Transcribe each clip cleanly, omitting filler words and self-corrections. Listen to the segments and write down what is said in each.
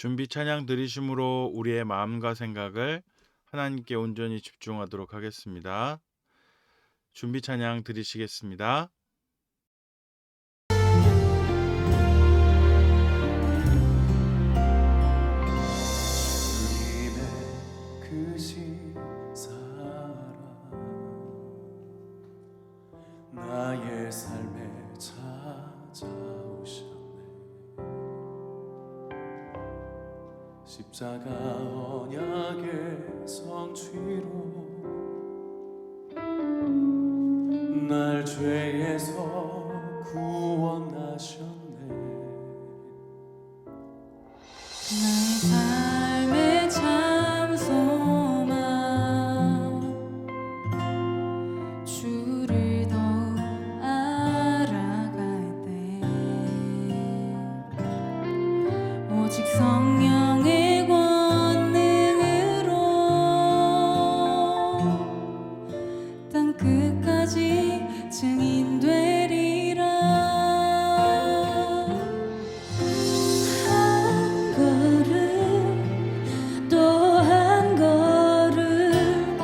준비 찬양 들으심으로 우리의 마음과 생각을 하나님께 온전히 집중하도록 하겠습니다. 준비 찬양 들으시겠습니다. 주님의 크신 사랑 나의 삶에 찾아오셨네. 십자가 언약의 성취로 날 죄에서 구원하셨네. 나의 삶의 참 소망 주를 더욱 알아갈 때 오직 성령의 권능으로 땅 끝까지 증인되리라. 한 걸음 또 한 걸음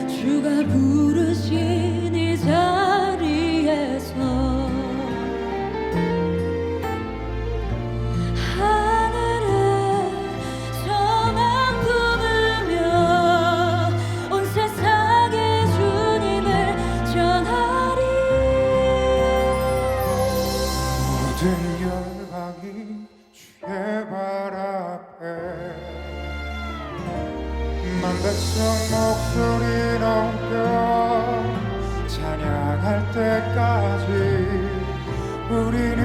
주가 부르신 이 자리에서 하늘에 소망 품으며 온 세상에 주님을 전하리. 모든 열방이 주의 발 앞에 만 백성 목소리 높여 찬양할 때까지 우리는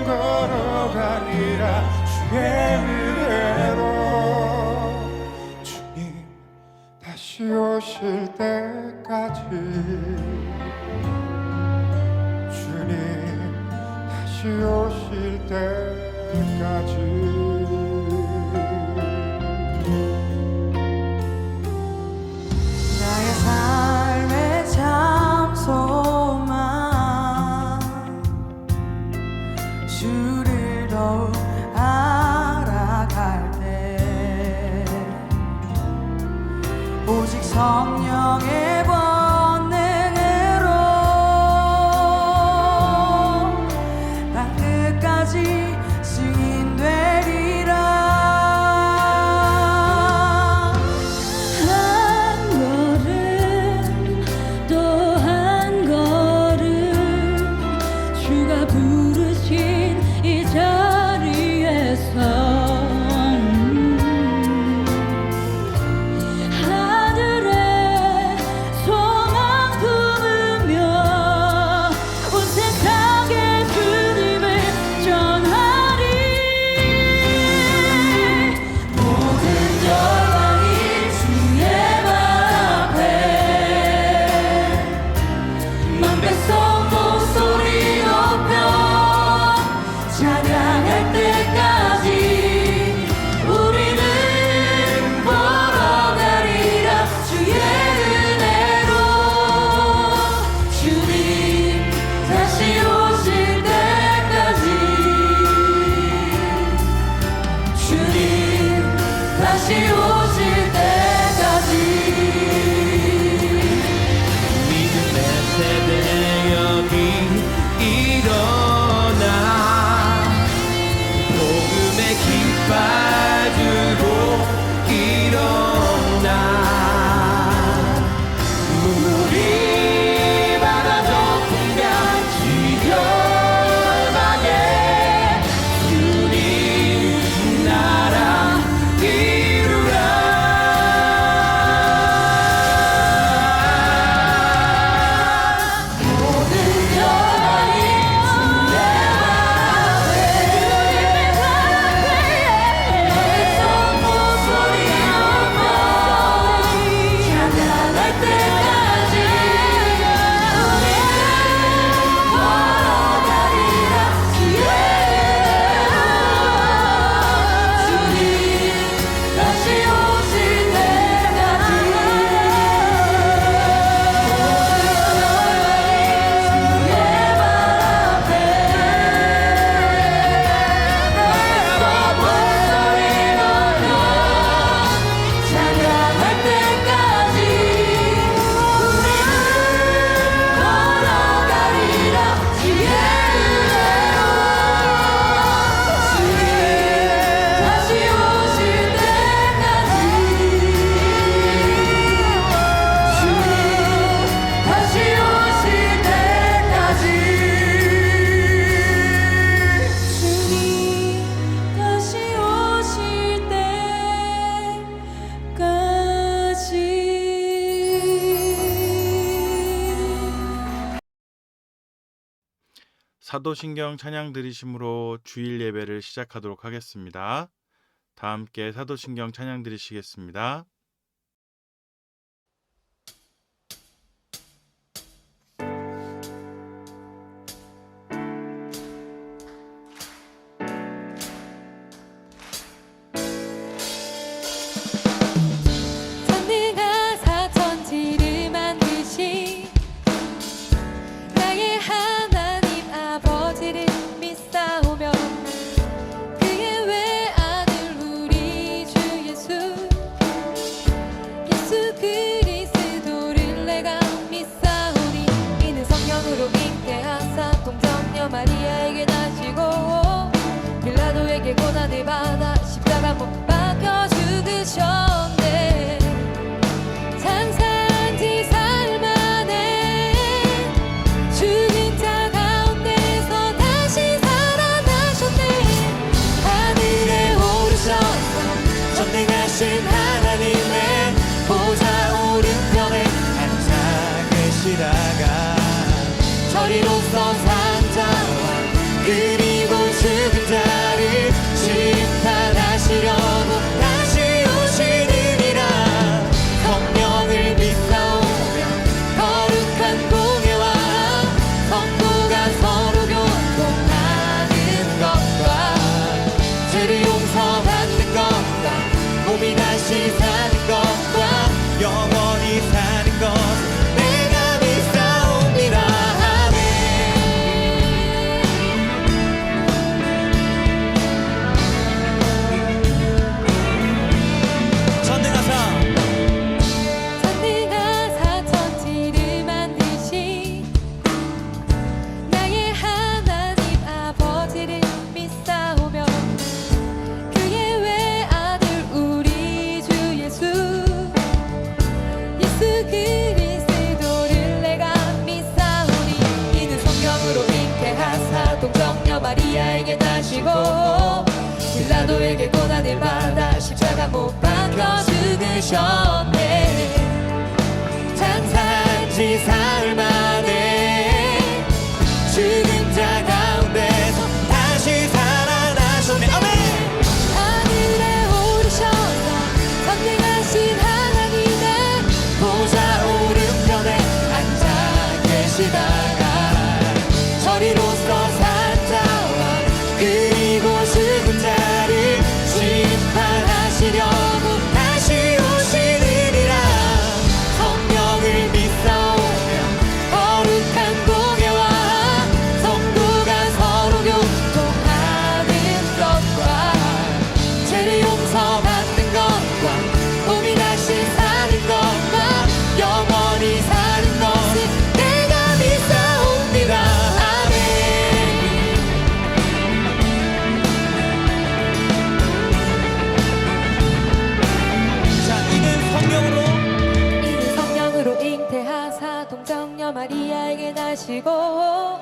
걸어가리라. 주의 은혜로 주님 다시 오실 때까지 주님 다시 오실 때까지 나의 삶의 참 소망 주를 더욱 알아갈 때 오직 성령의 권능으로 땅 끝까지 증인되리라. 한 걸음 또 한 걸음 주가 부르신 이 자리에서 하늘에 사도신경 찬양 드리심으로 주일 예배를 시작하도록 하겠습니다. 다 함께 사도신경 찬양 드리시겠습니다. 천능아 사천지를 만드신 나의 하나님 아버지를 믿사오며 그의 외아들 우리 주 예수 그리스도를 내가 믿사오니 이는 성령으로 잉태하사 동정녀 마리아에게 나시고 빌라도에게 고난을 받아 십자가 못 박혀 죽으셨네. 장사한 지 사흘 만에 죽은 자 가운데서 다시 살아나셨네. 하늘에 오르셔서 전능하신 하나님의 보좌 오른편에 앉아 계시다가 저리로서 산 자와 그리고 죽은 자를 심판하시려고 다시 오시느니라. 성령을 믿사오며 거룩한 공예와 성도가 서로 교통하는 것과 죄를 용서받는 것과 몸이 다시 사는 것과 영원히 사는 것 내가 믿사옵니다. 전능하사 천지를 만드신 나의 하나님 아버지를 믿사오며 그의 외아들 우리 주 예수 그리스도를 내가 믿사오니 이는 성령으로 잉태하사 동정녀 마리아에게 나시고 빌라도에게 고난을 받아 십자가 못 박혀 죽으셨네. 장사한 지 사흘 만에 죽은 자 가운데서 다시 살아나셨네. 아멘. 하늘에 오르셔서 전능하신 하나님의 보좌 오른편에 앉아 계시다가 저리로서 산 자와 그리고 죽은 자를 심판하시려고 다시 오시느니라. 성령을 믿사오며 거룩한 공예와 성도가 서로 교통하는 것과 죄를 용서받는 것과 몸이 다시 사는 것과 영원히 사는 것을 내가 믿사옵니다. 아멘. 자, 이는 성령으로 잉태하사 동정녀 마리아에게 나시고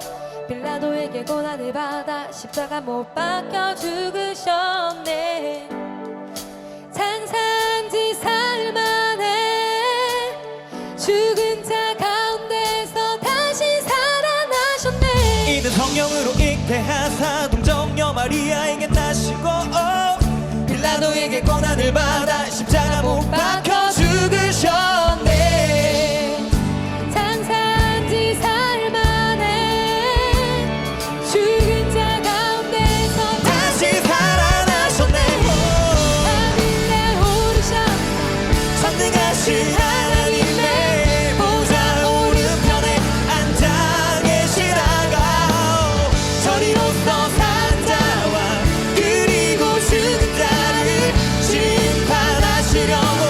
빌라도에게 고난을 받아 십자가 못 박혀 죽으셨네. 장사한 지 사흘 만에 죽은 자 가운데서 다시 살아나셨네. 이는 성령으로 잉태하사 동정녀 마리아에게 나시고 빌라도에게 고난을 받아 십자가 못 박혀 죽으셨네. 장사한 지 사흘 만에 죽은 자 가운데서 다시 살아나셨네. 하늘에 오르셔서 전능하신 하나님의 보좌 오른편에 앉아 계시다가 저리로서 산 자와 그리고 죽은 자를 심판하시려고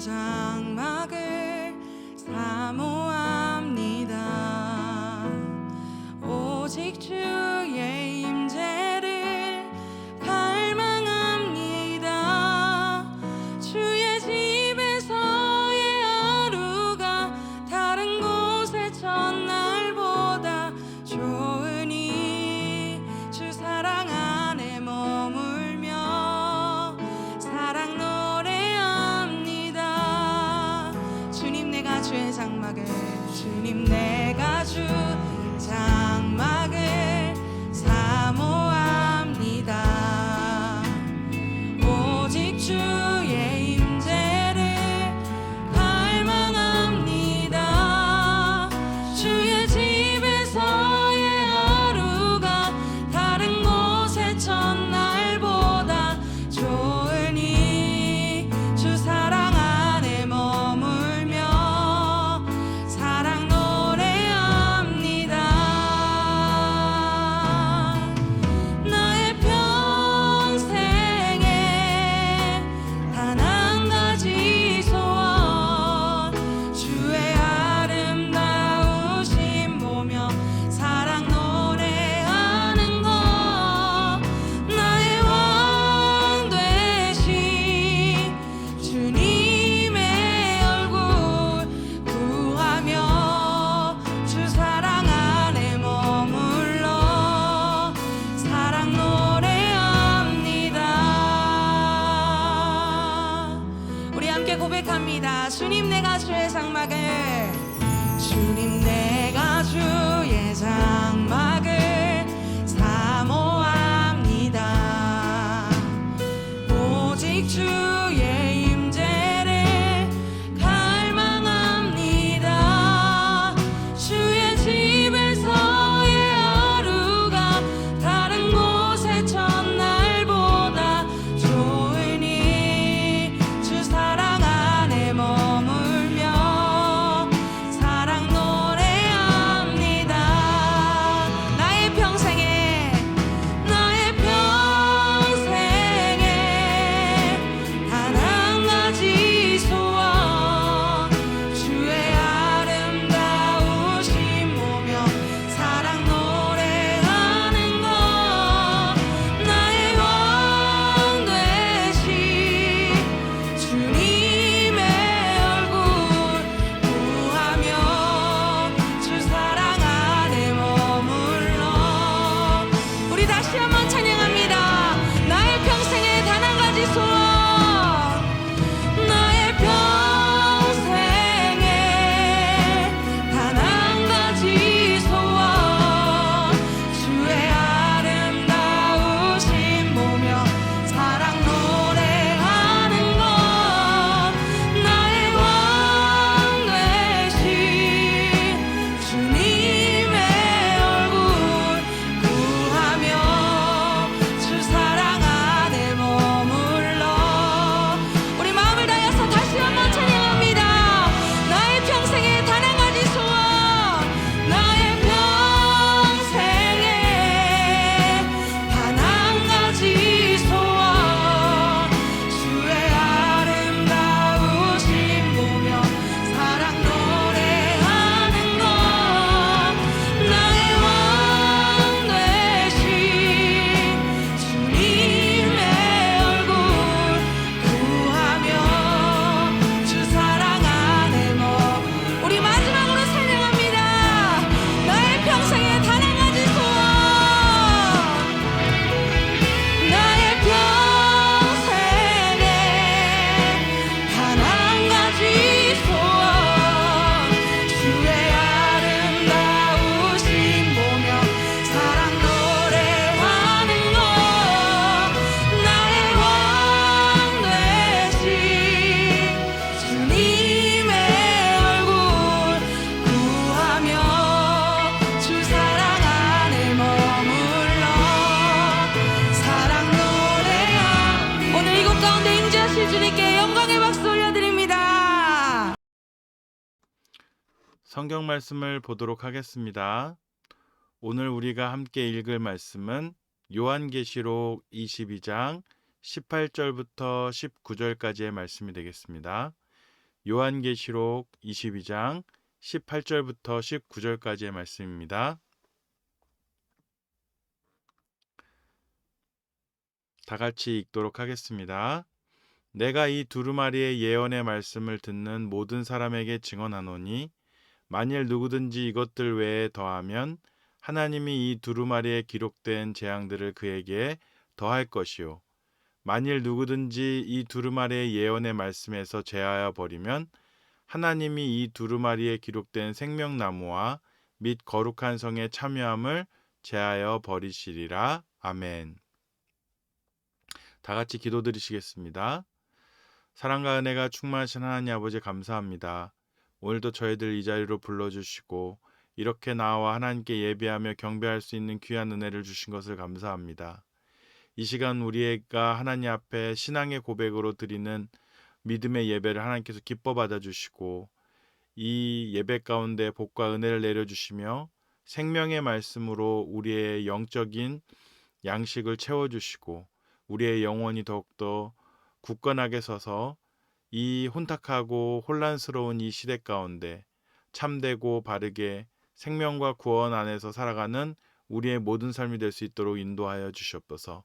장막을 사모합니다. 오직 주의 임재를 갈망합니다. 주의 집에서의 하루가 다른 곳의 첫날보다 좋으니 주 사랑 안에 머물며 사랑 노래합니다. 주님 내가 주의 장막을 주님 내가 주 장막을 사모합니다. 오직 주의 임재를 갈망합니다. 주의 집에서의 하루가 다른 곳의 첫날보다 좋으니 주 사랑 안에 머물며 사랑 노래합니다. 나의 평생에 단 한 가지 소원 주의 아름다우심 보며 사랑 노래하는 것 나의 왕 되신 주님의 얼굴 구하며 주 사랑 안에 머물러 사랑 노래합니다. 우리 함께 고백합니다. 주님 내가 주의 장막을 주님 내가 주의 장막을 사모합니다. 오직 주의 임재를 갈망합니다. 주의 집에서의 하루가 다른 곳의 첫날보다 좋으니 주 사랑 안에 머물며 사랑 노래합니다. 나의 평생에 단 한 가지 소원 주의 아름다우심 보며 사랑 노래하는 것 나의 왕 되신 주님의 얼굴 구하며 주 사랑 안에 머물러 우리 다시 한번 찬양합니다. 나의 평생에 단 한 가지 소원 나의 평생에 단 한 가지 소원 주의 아름다우심 보며 사랑 노래하는 것 나의 왕 되신 주님의 얼굴 구하며 주 사랑 안에 머물러 우리 마음을 다해서 다시 한번 찬양합니다. 나의 평생에 단 한 가지 소원 나의 평생에 단 한 가지 소원 주의 아름다우심 보며 사랑 노래하는 것 나의 왕 되신 주님의 얼굴 구하며 주 사랑 안에 우리 마지막으로 찬양합니다. 나의 평생에 단 한 가지 소원 나의 평생에 단 한 가지 소원 주의 아름다우심 보며 사랑 노래하는 것 나의 왕 되신 주님의 얼굴 구하며 주 사랑 안에 머물러 사랑 노래하 오늘 이곳 가운데 임재하실 주님께 영광의 박수 올려드립니다. 성경 말씀을 보도록 하겠습니다. 오늘 우리가 함께 읽을 말씀은 요한계시록 22장 18절부터 19절까지의 말씀이 되겠습니다. 요한계시록 22장 18절부터 19절까지의 말씀입니다. 다 같이 읽도록 하겠습니다. 내가 이 두루마리의 예언의 말씀을 듣는 모든 사람에게 증언하노니 만일 누구든지 이것들 외에 더하면 하나님이 이 두루마리에 기록된 재앙들을 그에게 더할 것이요 만일 누구든지 이 두루마리의 예언의 말씀에서 제하여 버리면 하나님이 이 두루마리에 기록된 생명나무와 및 거룩한 성의 참여함을 제하여 버리시리라. 아멘. 다 같이 기도드리시겠습니다. 사랑과 은혜가 충만하신 하나님 아버지 감사합니다. 오늘도 저희들 이 자리로 불러주시고 이렇게 나와 하나님께 예배하며 경배할 수 있는 귀한 은혜를 주신 것을 감사합니다. 이 시간 우리가 하나님 앞에 신앙의 고백으로 드리는 믿음의 예배를 하나님께서 기뻐 받아주시고 이 예배 가운데 복과 은혜를 내려주시며 생명의 말씀으로 우리의 영적인 양식을 채워주시고 우리의 영혼이 더욱더 굳건하게 서서 이 혼탁하고 혼란스러운 이 시대 가운데 참되고 바르게 생명과 구원 안에서 살아가는 우리의 모든 삶이 될 수 있도록 인도하여 주시옵소서.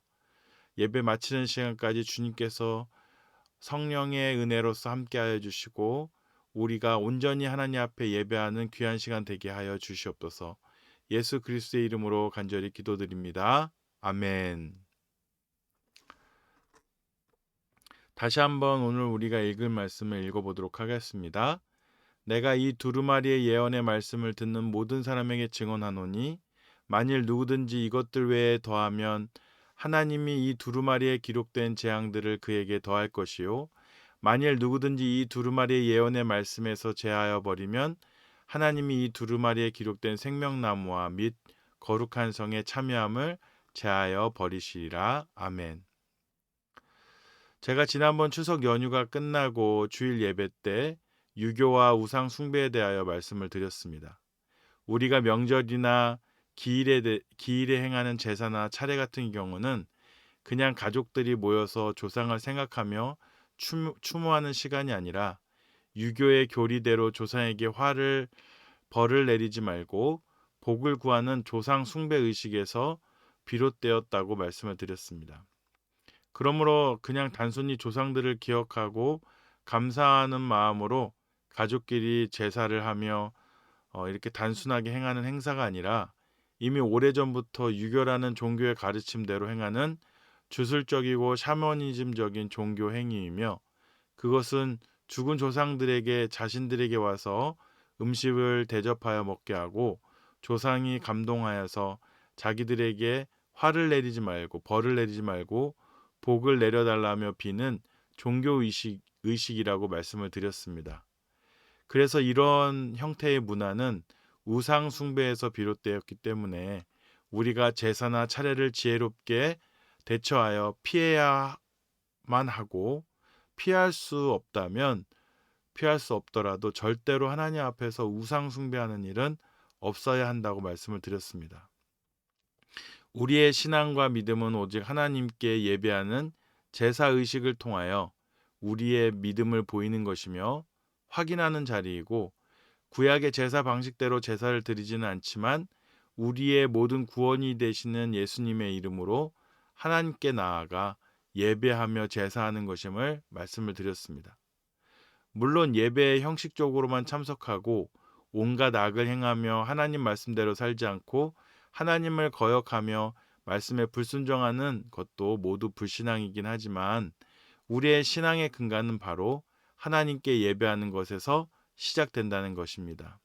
예배 마치는 시간까지 주님께서 성령의 은혜로서 함께하여 주시고 우리가 온전히 하나님 앞에 예배하는 귀한 시간 되게 하여 주시옵소서. 예수 그리스도의 이름으로 간절히 기도드립니다. 아멘. 다시 한번 오늘 우리가 읽을 말씀을 읽어보도록 하겠습니다. 내가 이 두루마리의 예언의 말씀을 듣는 모든 사람에게 증언하노니 만일 누구든지 이것들 외에 더하면 하나님이 이 두루마리에 기록된 재앙들을 그에게 더할 것이요 만일 누구든지 이 두루마리의 예언의 말씀에서 제하여 버리면 하나님이 이 두루마리에 기록된 생명나무와 및 거룩한 성의 참여함을 제하여 버리시리라. 아멘. 제가 지난번 추석 연휴가 끝나고 주일 예배 때 유교와 우상 숭배에 대하여 말씀을 드렸습니다. 우리가 명절이나 기일에 행하는 제사나 차례 같은 경우는 그냥 가족들이 모여서 조상을 생각하며 추모하는 시간이 아니라 유교의 교리대로 조상에게 벌을 내리지 말고 복을 구하는 조상 숭배 의식에서 비롯되었다고 말씀을 드렸습니다. 그러므로 그냥 단순히 조상들을 기억하고 감사하는 마음으로 가족끼리 제사를 하며 이렇게 단순하게 행하는 행사가 아니라 이미 오래전부터 유교라는 종교의 가르침대로 행하는 주술적이고 샤머니즘적인 종교 행위이며 그것은 죽은 조상들에게 자신들에게 와서 음식을 대접하여 먹게 하고 조상이 감동하여서 자기들에게 화를 내리지 말고 벌을 내리지 말고 복을 내려달라며 비는 종교 의식이라고 말씀을 드렸습니다. 그래서 이런 형태의 문화는 우상 숭배에서 비롯되었기 때문에 우리가 제사나 차례를 지혜롭게 대처하여 피해야만 하고 피할 수 없더라도 절대로 하나님 앞에서 우상 숭배하는 일은 없어야 한다고 말씀을 드렸습니다. 우리의 신앙과 믿음은 오직 하나님께 예배하는 제사 의식을 통하여 우리의 믿음을 보이는 것이며 확인하는 자리이고 구약의 제사 방식대로 제사를 드리지는 않지만 우리의 모든 구원이 되시는 예수님의 이름으로 하나님께 나아가 예배하며 제사하는 것임을 말씀을 드렸습니다. 물론 예배에 형식적으로만 참석하고 온갖 악을 행하며 하나님 말씀대로 살지 않고 하나님을 거역하며 말씀에 불순종하는 것도 모두 불신앙이긴 하지만 우리의 신앙의 근간은 바로 하나님께 예배하는 것에서 시작된다는 것입니다.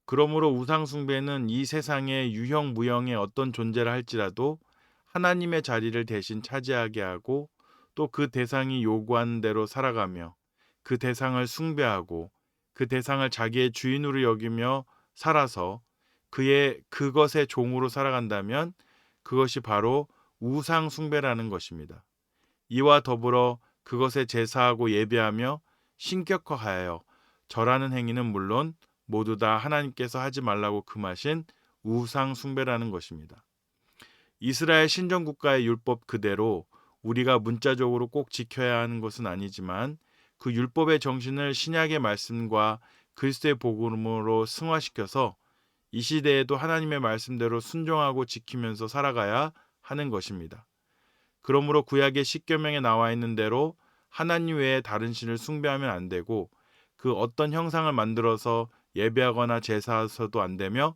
그러므로 우상 숭배는 이 세상의 유형 무형의 어떤 존재를 할지라도 하나님의 자리를 대신 차지하게 하고 또 그 대상이 요구하는 대로 살아가며 그 대상을 숭배하고 그 대상을 자기의 주인으로 여기며 살아서 그것의 종으로 살아간다면 그것이 바로 우상 숭배라는 것입니다. 이와 더불어 그것에 제사하고 예배하며 신격화하여 절하는 행위는 물론 모두 다 하나님께서 하지 말라고 금하신 우상 숭배라는 것입니다. 이스라엘 신정국가의 율법 그대로 우리가 문자적으로 꼭 지켜야 하는 것은 아니지만 그 율법의 정신을 신약의 말씀과 그리스도의 복음으로 승화시켜서 이 시대에도 하나님의 말씀대로 순종하고 지키면서 살아가야 하는 것입니다. 그러므로 구약의 십계명에 나와 있는 대로 하나님 외에 다른 신을 숭배하면 안 되고 그 어떤 형상을 만들어서 예배하거나 제사해서도 안 되며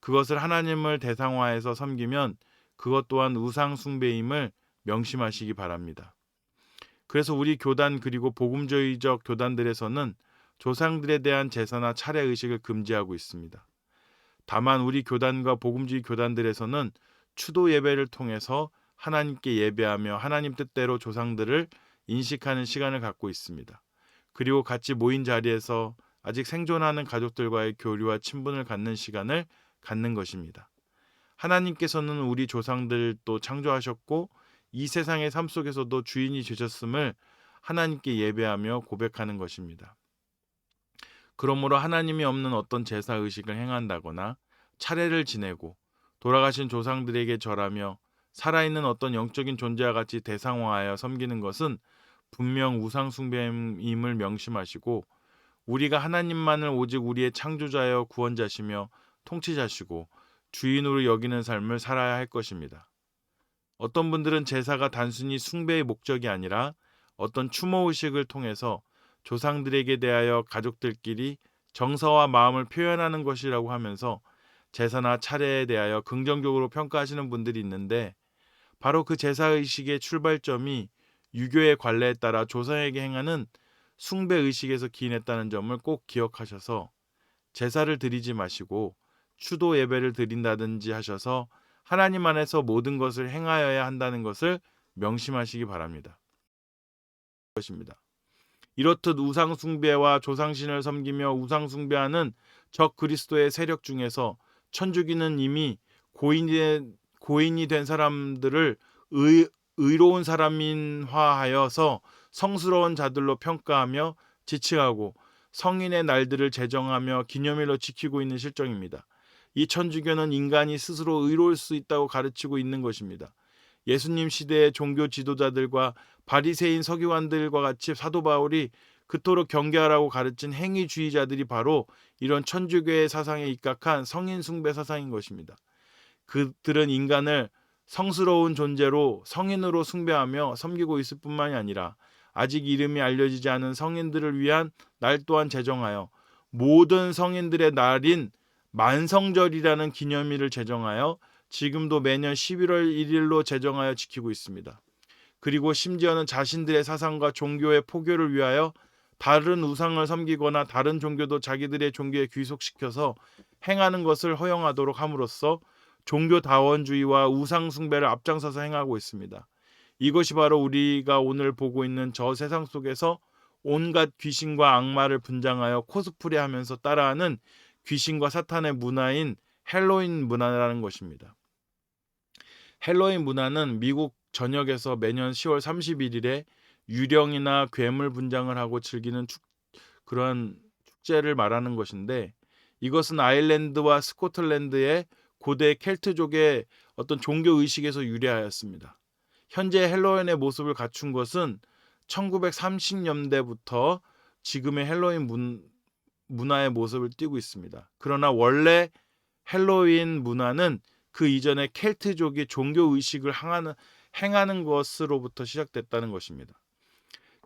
그것을 하나님을 대상화해서 섬기면 그것 또한 우상 숭배임을 명심하시기 바랍니다. 그래서 우리 교단 그리고 복음주의적 교단들에서는 조상들에 대한 제사나 차례 의식을 금지하고 있습니다. 다만 우리 교단과 복음주의 교단들에서는 추도 예배를 통해서 하나님께 예배하며 하나님 뜻대로 조상들을 인식하는 시간을 갖고 있습니다. 그리고 같이 모인 자리에서 아직 생존하는 가족들과의 교류와 친분을 갖는 시간을 갖는 것입니다. 하나님께서는 우리 조상들도 창조하셨고 이 세상의 삶 속에서도 주인이 되셨음을 하나님께 예배하며 고백하는 것입니다. 그러므로 하나님이 없는 어떤 제사 의식을 행한다거나 차례를 지내고 돌아가신 조상들에게 절하며 살아있는 어떤 영적인 존재와 같이 대상화하여 섬기는 것은 분명 우상 숭배임을 명심하시고 우리가 하나님만을 오직 우리의 창조자여 구원자시며 통치자시고 주인으로 여기는 삶을 살아야 할 것입니다. 어떤 분들은 제사가 단순히 숭배의 목적이 아니라 어떤 추모의식을 통해서 조상들에게 대하여 가족들끼리 정서와 마음을 표현하는 것이라고 하면서 제사나 차례에 대하여 긍정적으로 평가하시는 분들이 있는데 바로 그 제사의식의 출발점이 유교의 관례에 따라 조상에게 행하는 숭배의식에서 기인했다는 점을 꼭 기억하셔서 제사를 드리지 마시고 추도 예배를 드린다든지 하셔서 하나님 안에서 모든 것을 행하여야 한다는 것을 명심하시기 바랍니다. 이렇듯 우상 숭배와 조상신을 섬기며 우상 숭배하는 적 그리스도의 세력 중에서 천주교는 이미 고인이 된 사람들을 의로운 사람인화하여서 성스러운 자들로 평가하며 지칭하고 성인의 날들을 제정하며 기념일로 지키고 있는 실정입니다. 이 천주교는 인간이 스스로 의로울 수 있다고 가르치고 있는 것입니다. 예수님 시대의 종교 지도자들과 바리새인 서기관들과 같이 사도 바울이 그토록 경계하라고 가르친 행위주의자들이 바로 이런 천주교의 사상에 입각한 성인 숭배 사상인 것입니다. 그들은 인간을 성스러운 존재로 성인으로 숭배하며 섬기고 있을 뿐만이 아니라 아직 이름이 알려지지 않은 성인들을 위한 날 또한 제정하여 모든 성인들의 날인 만성절이라는 기념일을 제정하여 지금도 매년 11월 1일로 제정하여 지키고 있습니다. 그리고 심지어는 자신들의 사상과 종교의 포교를 위하여 다른 우상을 섬기거나 다른 종교도 자기들의 종교에 귀속시켜서 행하는 것을 허용하도록 함으로써 종교다원주의와 우상 숭배를 앞장서서 행하고 있습니다. 이것이 바로 우리가 오늘 보고 있는 저 세상 속에서 온갖 귀신과 악마를 분장하여 코스프레하면서 따라하는 귀신과 사탄의 문화인 헬로윈 문화라는 것입니다. 헬로윈 문화는 미국 전역에서 매년 10월 31일에 유령이나 괴물 분장을 하고 즐기는 그런 축제를 말하는 것인데 이것은 아일랜드와 스코틀랜드의 고대 켈트족의 어떤 종교 의식에서 유래하였습니다. 현재 헬로윈의 모습을 갖춘 것은 1930년대부터 지금의 헬로윈 문화의 모습을 띠고 있습니다. 그러나 원래 헬로윈 문화는 그 이전에 켈트족이 종교 의식을 행하는 것으로부터 시작됐다는 것입니다.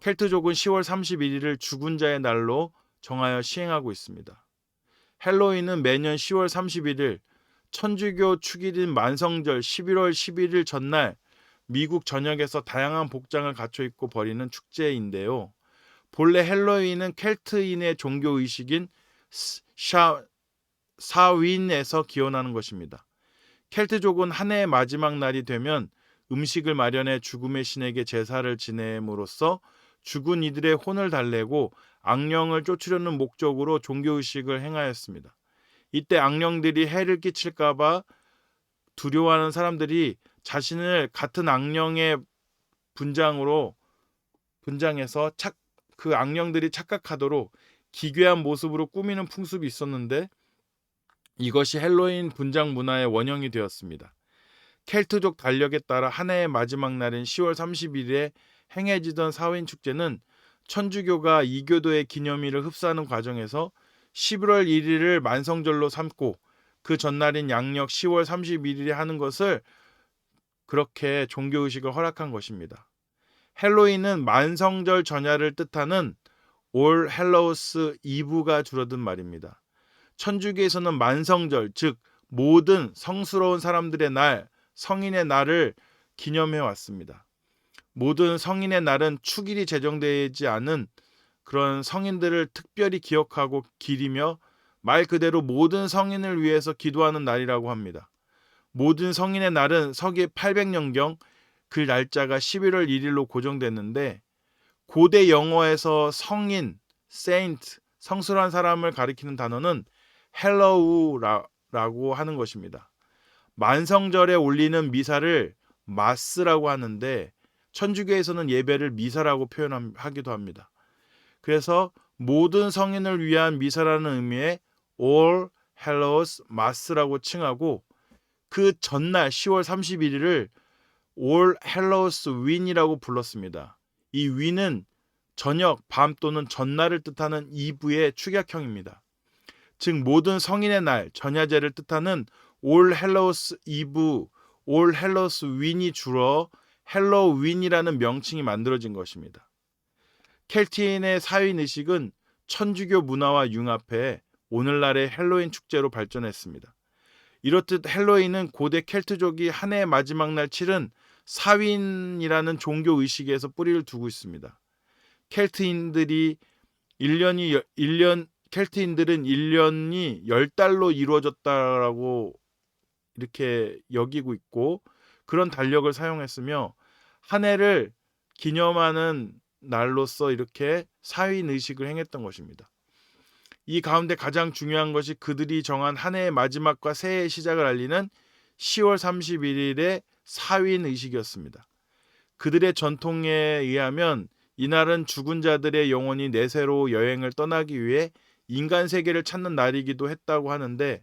켈트족은 10월 31일을 죽은 자의 날로 정하여 시행하고 있습니다. 헬로윈은 매년 10월 31일 천주교 축일인 만성절 11월 11일 전날 미국 전역에서 다양한 복장을 갖춰 입고 벌이는 축제인데요. 본래 헬로윈은 켈트인의 종교 의식인 사윈에서 기원하는 것입니다. 켈트족은 한 해의 마지막 날이 되면 음식을 마련해 죽음의 신에게 제사를 지냄으로써 죽은 이들의 혼을 달래고 악령을 쫓으려는 목적으로 종교의식을 행하였습니다. 이때 악령들이 해를 끼칠까봐 두려워하는 사람들이 자신을 같은 악령의 분장해서 그 악령들이 착각하도록 기괴한 모습으로 꾸미는 풍습이 있었는데 이것이 헬로윈 분장 문화의 원형이 되었습니다. 켈트족 달력에 따라 한 해의 마지막 날인 10월 30일에 행해지던 사윈 축제는 천주교가 이교도의 기념일을 흡수하는 과정에서 11월 1일을 만성절로 삼고 그 전날인 양력 10월 31일에 하는 것을 그렇게 종교의식을 허락한 것입니다. 헬로윈은 만성절 전야를 뜻하는 올 헬로우스 이브가 줄어든 말입니다. 천주교에서는 만성절, 즉 모든 성스러운 사람들의 날, 성인의 날을 기념해 왔습니다. 모든 성인의 날은 축일이 제정되지 않은 그런 성인들을 특별히 기억하고 기리며 말 그대로 모든 성인을 위해서 기도하는 날이라고 합니다. 모든 성인의 날은 서기 800년경 그 날짜가 11월 1일로 고정됐는데 고대 영어에서 성인, saint, 성스러운 사람을 가리키는 단어는 헬로우라고 하는 것입니다. 만성절에 올리는 미사를 마스라고 하는데 천주교에서는 예배를 미사라고 표현하기도 합니다. 그래서 모든 성인을 위한 미사라는 의미의 All Hallows Mass라고 칭하고 그 전날 10월 31일을 All Hallows Win이라고 불렀습니다. 이 win은 저녁, 밤 또는 전날을 뜻하는 이브의 축약형입니다. 즉 모든 성인의 날, 전야제를 뜻하는 All Hallows Eve, All Hallows Win이 줄어 헬로윈이라는 명칭이 만들어진 것입니다. 켈티인의 사윈 의식은 천주교 문화와 융합해 오늘날의 헬로윈 축제로 발전했습니다. 이렇듯 헬로윈은 고대 켈트족이 한 해의 마지막 날 치른 사윈이라는 종교 의식에서 뿌리를 두고 있습니다. 켈트인들은 1년이 10달로 이루어졌다라고 이렇게 여기고 있고 그런 달력을 사용했으며 한 해를 기념하는 날로서 이렇게 사윈 의식을 행했던 것입니다. 이 가운데 가장 중요한 것이 그들이 정한 한 해의 마지막과 새해의 시작을 알리는 10월 31일의 사윈 의식이었습니다. 그들의 전통에 의하면 이날은 죽은 자들의 영혼이 내세로 여행을 떠나기 위해 인간 세계를 찾는 날이기도 했다고 하는데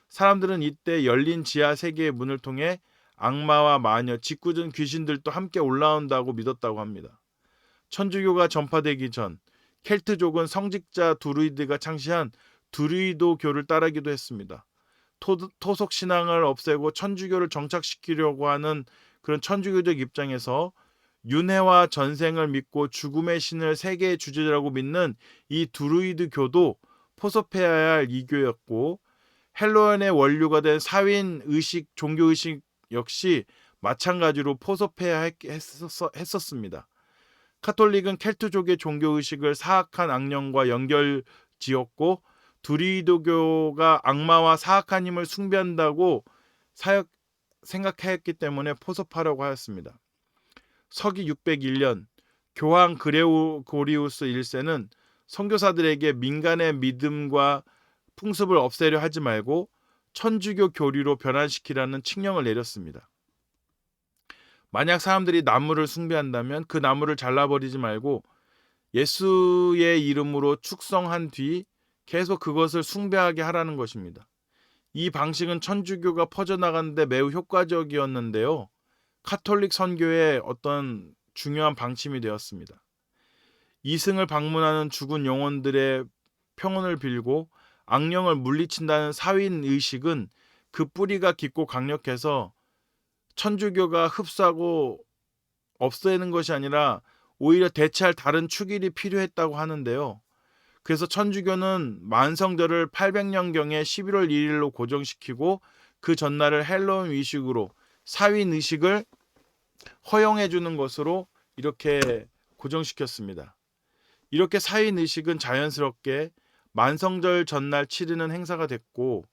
사람들은 이때 열린 지하 세계의 문을 통해 악마와 마녀, 짓궂은 귀신들도 함께 올라온다고 믿었다고 합니다. 천주교가 전파되기 전 켈트족은 성직자 두루이드가 창시한 두루이도교를 따르기도 했습니다. 토속 신앙을 없애고 천주교를 정착시키려고 하는 그런 천주교적 입장에서 윤회와 전생을 믿고 죽음의 신을 세계의 주제라고 믿는 이 두루이드교도 포섭해야 할 이교였고 헬로윈의 원류가 된 사윈 의식, 종교 의식 역시 마찬가지로 포섭해야 했었습니다. 카톨릭은 켈트족의 종교 의식을 사악한 악령과 연결지었고 두리도교가 악마와 사악한 힘을 숭배한다고 생각했기 때문에 포섭하려고 하였습니다. 서기 601년 교황 그레고리우스 1세는 선교사들에게 민간의 믿음과 풍습을 없애려 하지 말고 천주교 교리로 변환시키라는 칙령을 내렸습니다. 만약 사람들이 나무를 숭배한다면 그 나무를 잘라버리지 말고 예수의 이름으로 축성한 뒤 계속 그것을 숭배하게 하라는 것입니다. 이 방식은 천주교가 퍼져나가는 데 매우 효과적이었는데요. 카톨릭 선교의 어떤 중요한 방침이 되었습니다. 이승을 방문하는 죽은 영혼들의 평온을 빌고 악령을 물리친다는 사윈 의식은 그 뿌리가 깊고 강력해서 천주교가 흡수하고 없애는 것이 아니라 오히려 대체할 다른 축일이 필요했다고 하는데요. 그래서 천주교는 만성절을 800년경에 11월 1일로 고정시키고 그 전날을 헬로윈 의식으로 사윈 의식을 허용해 주는 것으로 이렇게 고정시켰습니다. 이렇게 사윈 의식은 자연스럽게 만성절 전날 치르는 행사가 됐고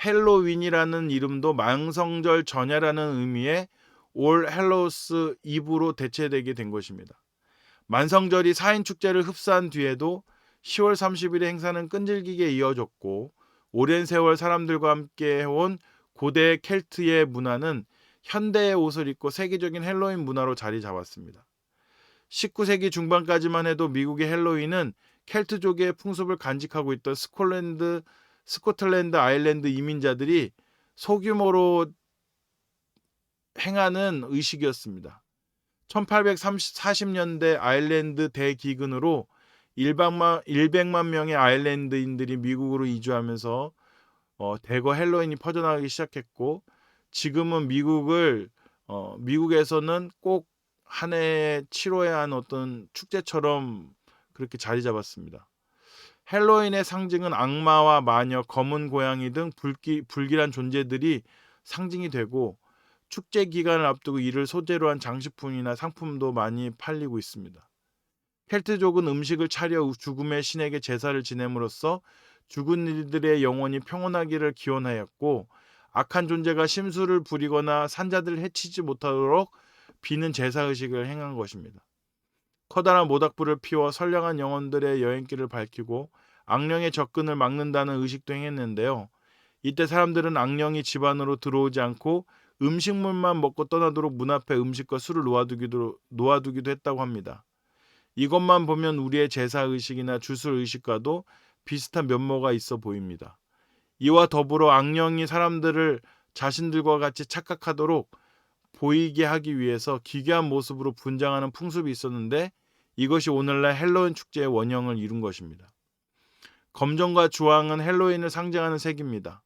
헬로윈이라는 이름도 만성절 전야라는 의미의 올 헬로우스 이브로 대체되게 된 것입니다. 만성절이 사인 축제를 흡수한 뒤에도 10월 30일의 행사는 끈질기게 이어졌고 오랜 세월 사람들과 함께 해온 고대 켈트의 문화는 현대의 옷을 입고 세계적인 헬로윈 문화로 자리 잡았습니다. 19세기 중반까지만 해도 미국의 헬로윈은 켈트족의 풍습을 간직하고 있던 스코틀랜드 아일랜드 이민자들이 소규모로 행하는 의식이었습니다. 1840년대 아일랜드 대기근으로 100만 명의 아일랜드인들이 미국으로 이주하면서 대거 헬로윈이 퍼져나가기 시작했고, 지금은 미국에서는 꼭 한 해에 치러야 하는 어떤 축제처럼 그렇게 자리 잡았습니다. 헬로윈의 상징은 악마와 마녀, 검은 고양이 등 불길한 존재들이 상징이 되고, 축제 기간을 앞두고 이를 소재로 한 장식품이나 상품도 많이 팔리고 있습니다. 켈트족은 음식을 차려 죽음의 신에게 제사를 지냄으로써 죽은 이들의 영혼이 평온하기를 기원하였고, 악한 존재가 심술을 부리거나 산자들을 해치지 못하도록 비는 제사의식을 행한 것입니다. 커다란 모닥불을 피워 선량한 영혼들의 여행길을 밝히고 악령의 접근을 막는다는 의식도 행했는데요. 이때 사람들은 악령이 집 안으로 들어오지 않고 음식물만 먹고 떠나도록 문 앞에 음식과 술을 놓아두기도 했다고 합니다. 이것만 보면 우리의 제사의식이나 주술의식과도 비슷한 면모가 있어 보입니다. 이와 더불어 악령이 사람들을 자신들과 같이 착각하도록 보이게 하기 위해서 기괴한 모습으로 분장하는 풍습이 있었는데, 이것이 오늘날 헬로윈 축제의 원형을 이룬 것입니다. 검정과 주황은 헬로윈을 상징하는 색입니다.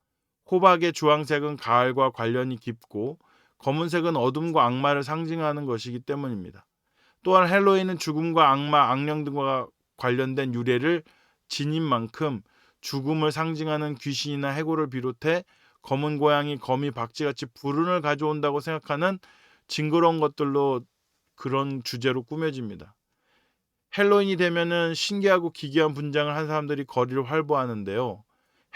호박의 주황색은 가을과 관련이 깊고, 검은색은 어둠과 악마를 상징하는 것이기 때문입니다. 또한 헬로윈은 죽음과 악마, 악령 등과 관련된 유래를 지닌 만큼 죽음을 상징하는 귀신이나 해골을 비롯해 검은 고양이, 거미, 박쥐같이 불운을 가져온다고 생각하는 징그러운 것들로 그런 주제로 꾸며집니다. 헬로윈이 되면은 신기하고 기괴한 분장을 한 사람들이 거리를 활보하는데요.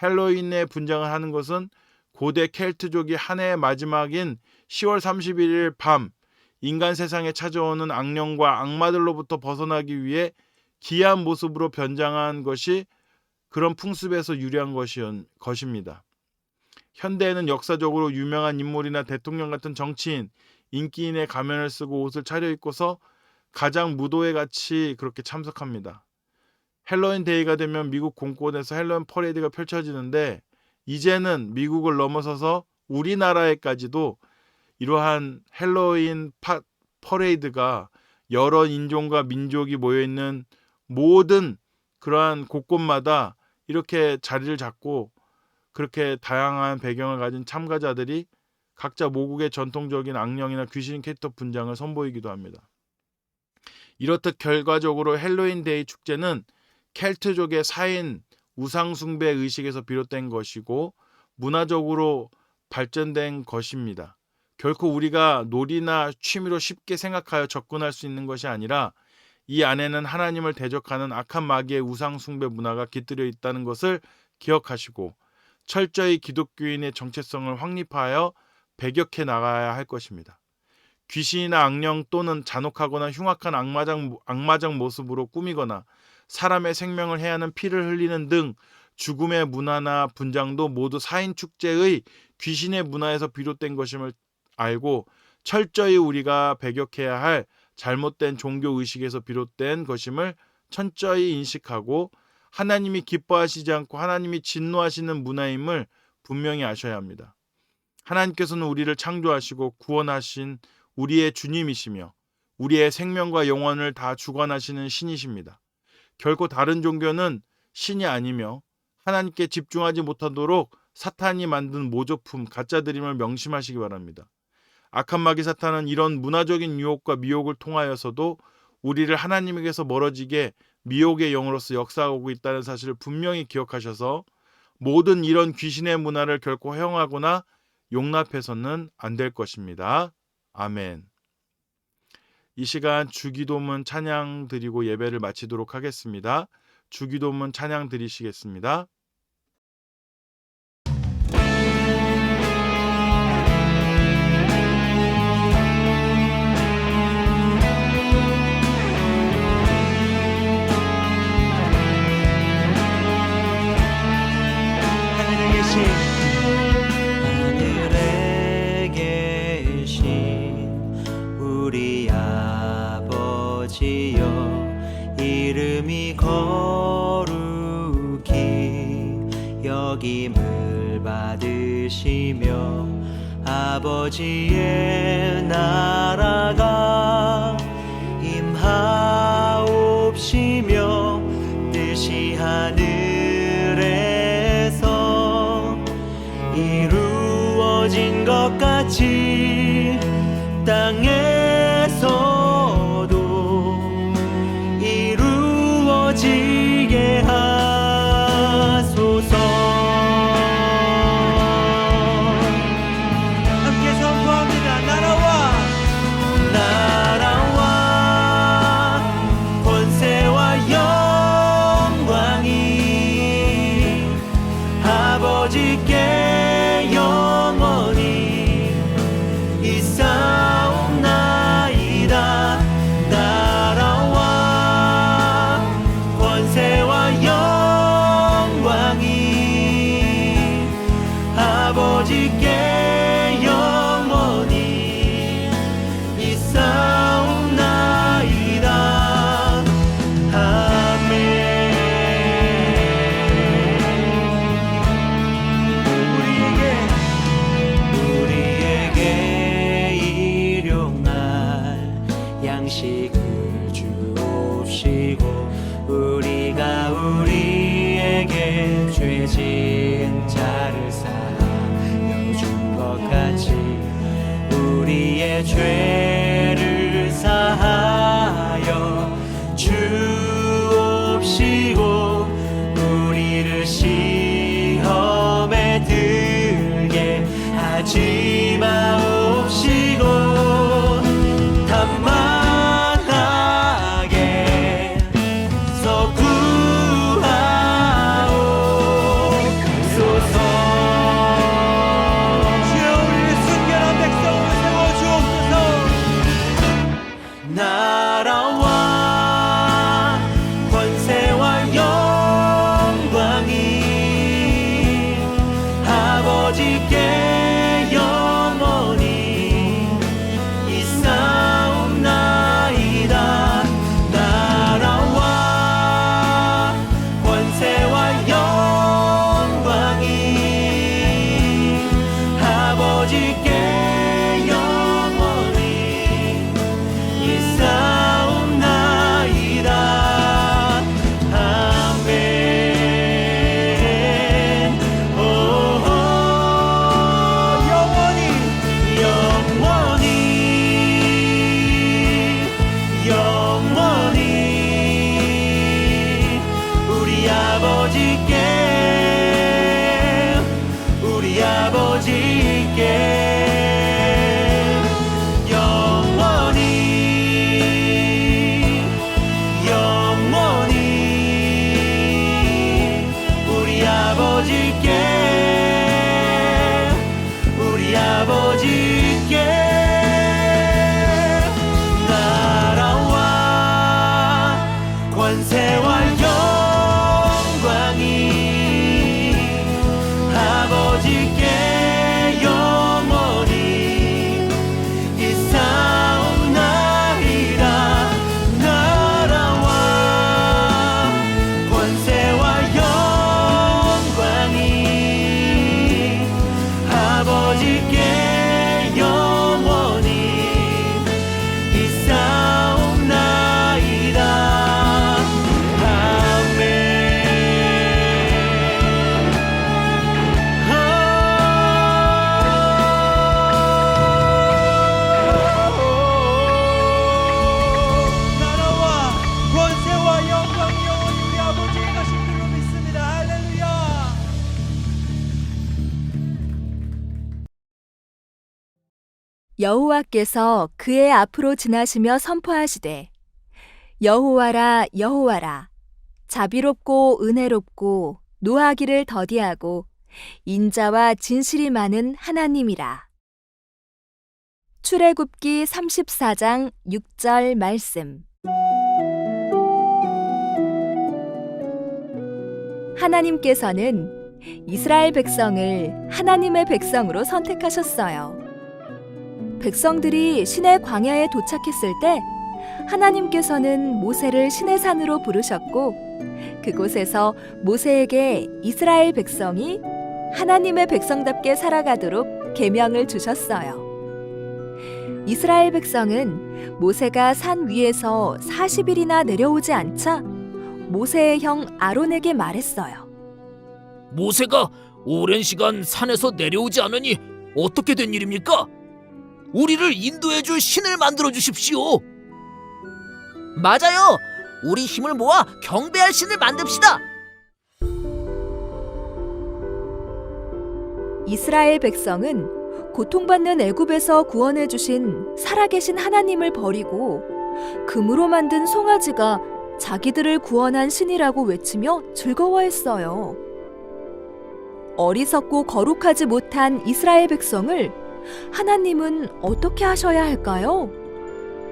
헬로윈의 분장을 하는 것은 고대 켈트족이 한 해의 마지막인 10월 31일 밤 인간 세상에 찾아오는 악령과 악마들로부터 벗어나기 위해 기이한 모습으로 변장한 것이 그런 풍습에서 유래한 것입니다. 현대에는 역사적으로 유명한 인물이나 대통령 같은 정치인, 인기인의 가면을 쓰고 옷을 차려입고서 가장 무도회 같이 그렇게 참석합니다. 헬로윈 데이가 되면 미국 곳곳에서 헬로윈 퍼레이드가 펼쳐지는데, 이제는 미국을 넘어서서 우리나라에까지도 이러한 헬로윈 퍼레이드가 여러 인종과 민족이 모여있는 모든 그러한 곳곳마다 이렇게 자리를 잡고, 그렇게 다양한 배경을 가진 참가자들이 각자 모국의 전통적인 악령이나 귀신 캐릭터 분장을 선보이기도 합니다. 이렇듯 결과적으로 헬로윈 데이 축제는 켈트족의 사인 우상 숭배 의식에서 비롯된 것이고 문화적으로 발전된 것입니다. 결코 우리가 놀이나 취미로 쉽게 생각하여 접근할 수 있는 것이 아니라 이 안에는 하나님을 대적하는 악한 마귀의 우상 숭배 문화가 깃들여 있다는 것을 기억하시고 철저히 기독교인의 정체성을 확립하여 배격해 나가야 할 것입니다. 귀신이나 악령 또는 잔혹하거나 흉악한 악마적 모습으로 꾸미거나 사람의 생명을 해하는 피를 흘리는 등 죽음의 문화나 분장도 모두 사인 축제의 귀신의 문화에서 비롯된 것임을 알고 철저히 우리가 배격해야 할 잘못된 종교 의식에서 비롯된 것임을 철저히 인식하고 하나님이 기뻐하시지 않고 하나님이 진노하시는 문화임을 분명히 아셔야 합니다. 하나님께서는 우리를 창조하시고 구원하신 우리의 주님이시며 우리의 생명과 영혼을 다 주관하시는 신이십니다. 결코 다른 종교는 신이 아니며 하나님께 집중하지 못하도록 사탄이 만든 모조품, 가짜드림을 명심하시기 바랍니다. 악한 마귀 사탄은 이런 문화적인 유혹과 미혹을 통하여서도 우리를 하나님에게서 멀어지게 미혹의 영으로서 역사하고 있다는 사실을 분명히 기억하셔서 모든 이런 귀신의 문화를 결코 허용하거나 용납해서는 안 될 것입니다. 아멘. 이 시간 주기도문 찬양 드리고 예배를 마치도록 하겠습니다. 주기도문 찬양 드리시겠습니다. 하늘에 계신 우리 아버지여 이름이 거룩히 여김을 받으시며 아버지의 나라가 임하옵시며 뜻이 하늘에서 이루어진 것 같이 땅에서도 이루어지게 하소서. 함께 선포합니다. 나라와 권세와 영광이 아버지께 영원히 있사옵나이다. 나라와 권세와 영광이 아버지께 영원히 있사옵나이다. 아멘. 우리에게 일용할 양식을 주옵시고 우리가 우리에게 죄진 자를 사하여 준 것 같이 우리의 죄를 사하여 주옵시고 우리를 시험에 들게 하지 마옵시고 다만 악에서 구하옵소서. 주여 우리를 순결한 백성으로 세워주옵소서. 나라와 권세와 영광이 아버지께 영원히 있사옵나이다. 나라와 권세와 영광이 아버지께 영원히 있사옵나이다. 아멘. 영원히 영원히 우리 아버지께 영원히 우리 아버지께 나라와 권세와 영광이 아버지께 영원히 있사옵나이다. 나라와 권세와 영광이 아버지께 영원히 있사옵나이다. 아멘. 나라와 권세와 영광이 영원히 우리 아버지의 것인 줄로 믿습니다. 할렐루야. 여호와께서 그의 앞으로 지나시며 선포하시되 여호와라 여호와라 자비롭고 은혜롭고 노하기를 더디하고 인자와 진실이 많은 하나님이라. 출애굽기 34장 6절 말씀. 하나님께서는 이스라엘 백성을 하나님의 백성으로 선택하셨어요. 백성들이 시내 광야에 도착했을 때 하나님께서는 모세를 시내산으로 부르셨고 그곳에서 모세에게 이스라엘 백성이 하나님의 백성답게 살아가도록 계명을 주셨어요. 이스라엘 백성은 모세가 산 위에서 40일이나 내려오지 않자 모세의 형 아론에게 말했어요. 모세가 오랜 시간 산에서 내려오지 않으니 어떻게 된 일입니까? 우리를 인도해 줄 신을 만들어 주십시오. 맞아요. 우리 힘을 모아 경배할 신을 만듭시다. 이스라엘 백성은 고통받는 애굽에서 구원해 주신 살아계신 하나님을 버리고 금으로 만든 송아지가 자기들을 구원한 신이라고 외치며 즐거워했어요. 어리석고 거룩하지 못한 이스라엘 백성을 하나님은 어떻게 하셔야 할까요?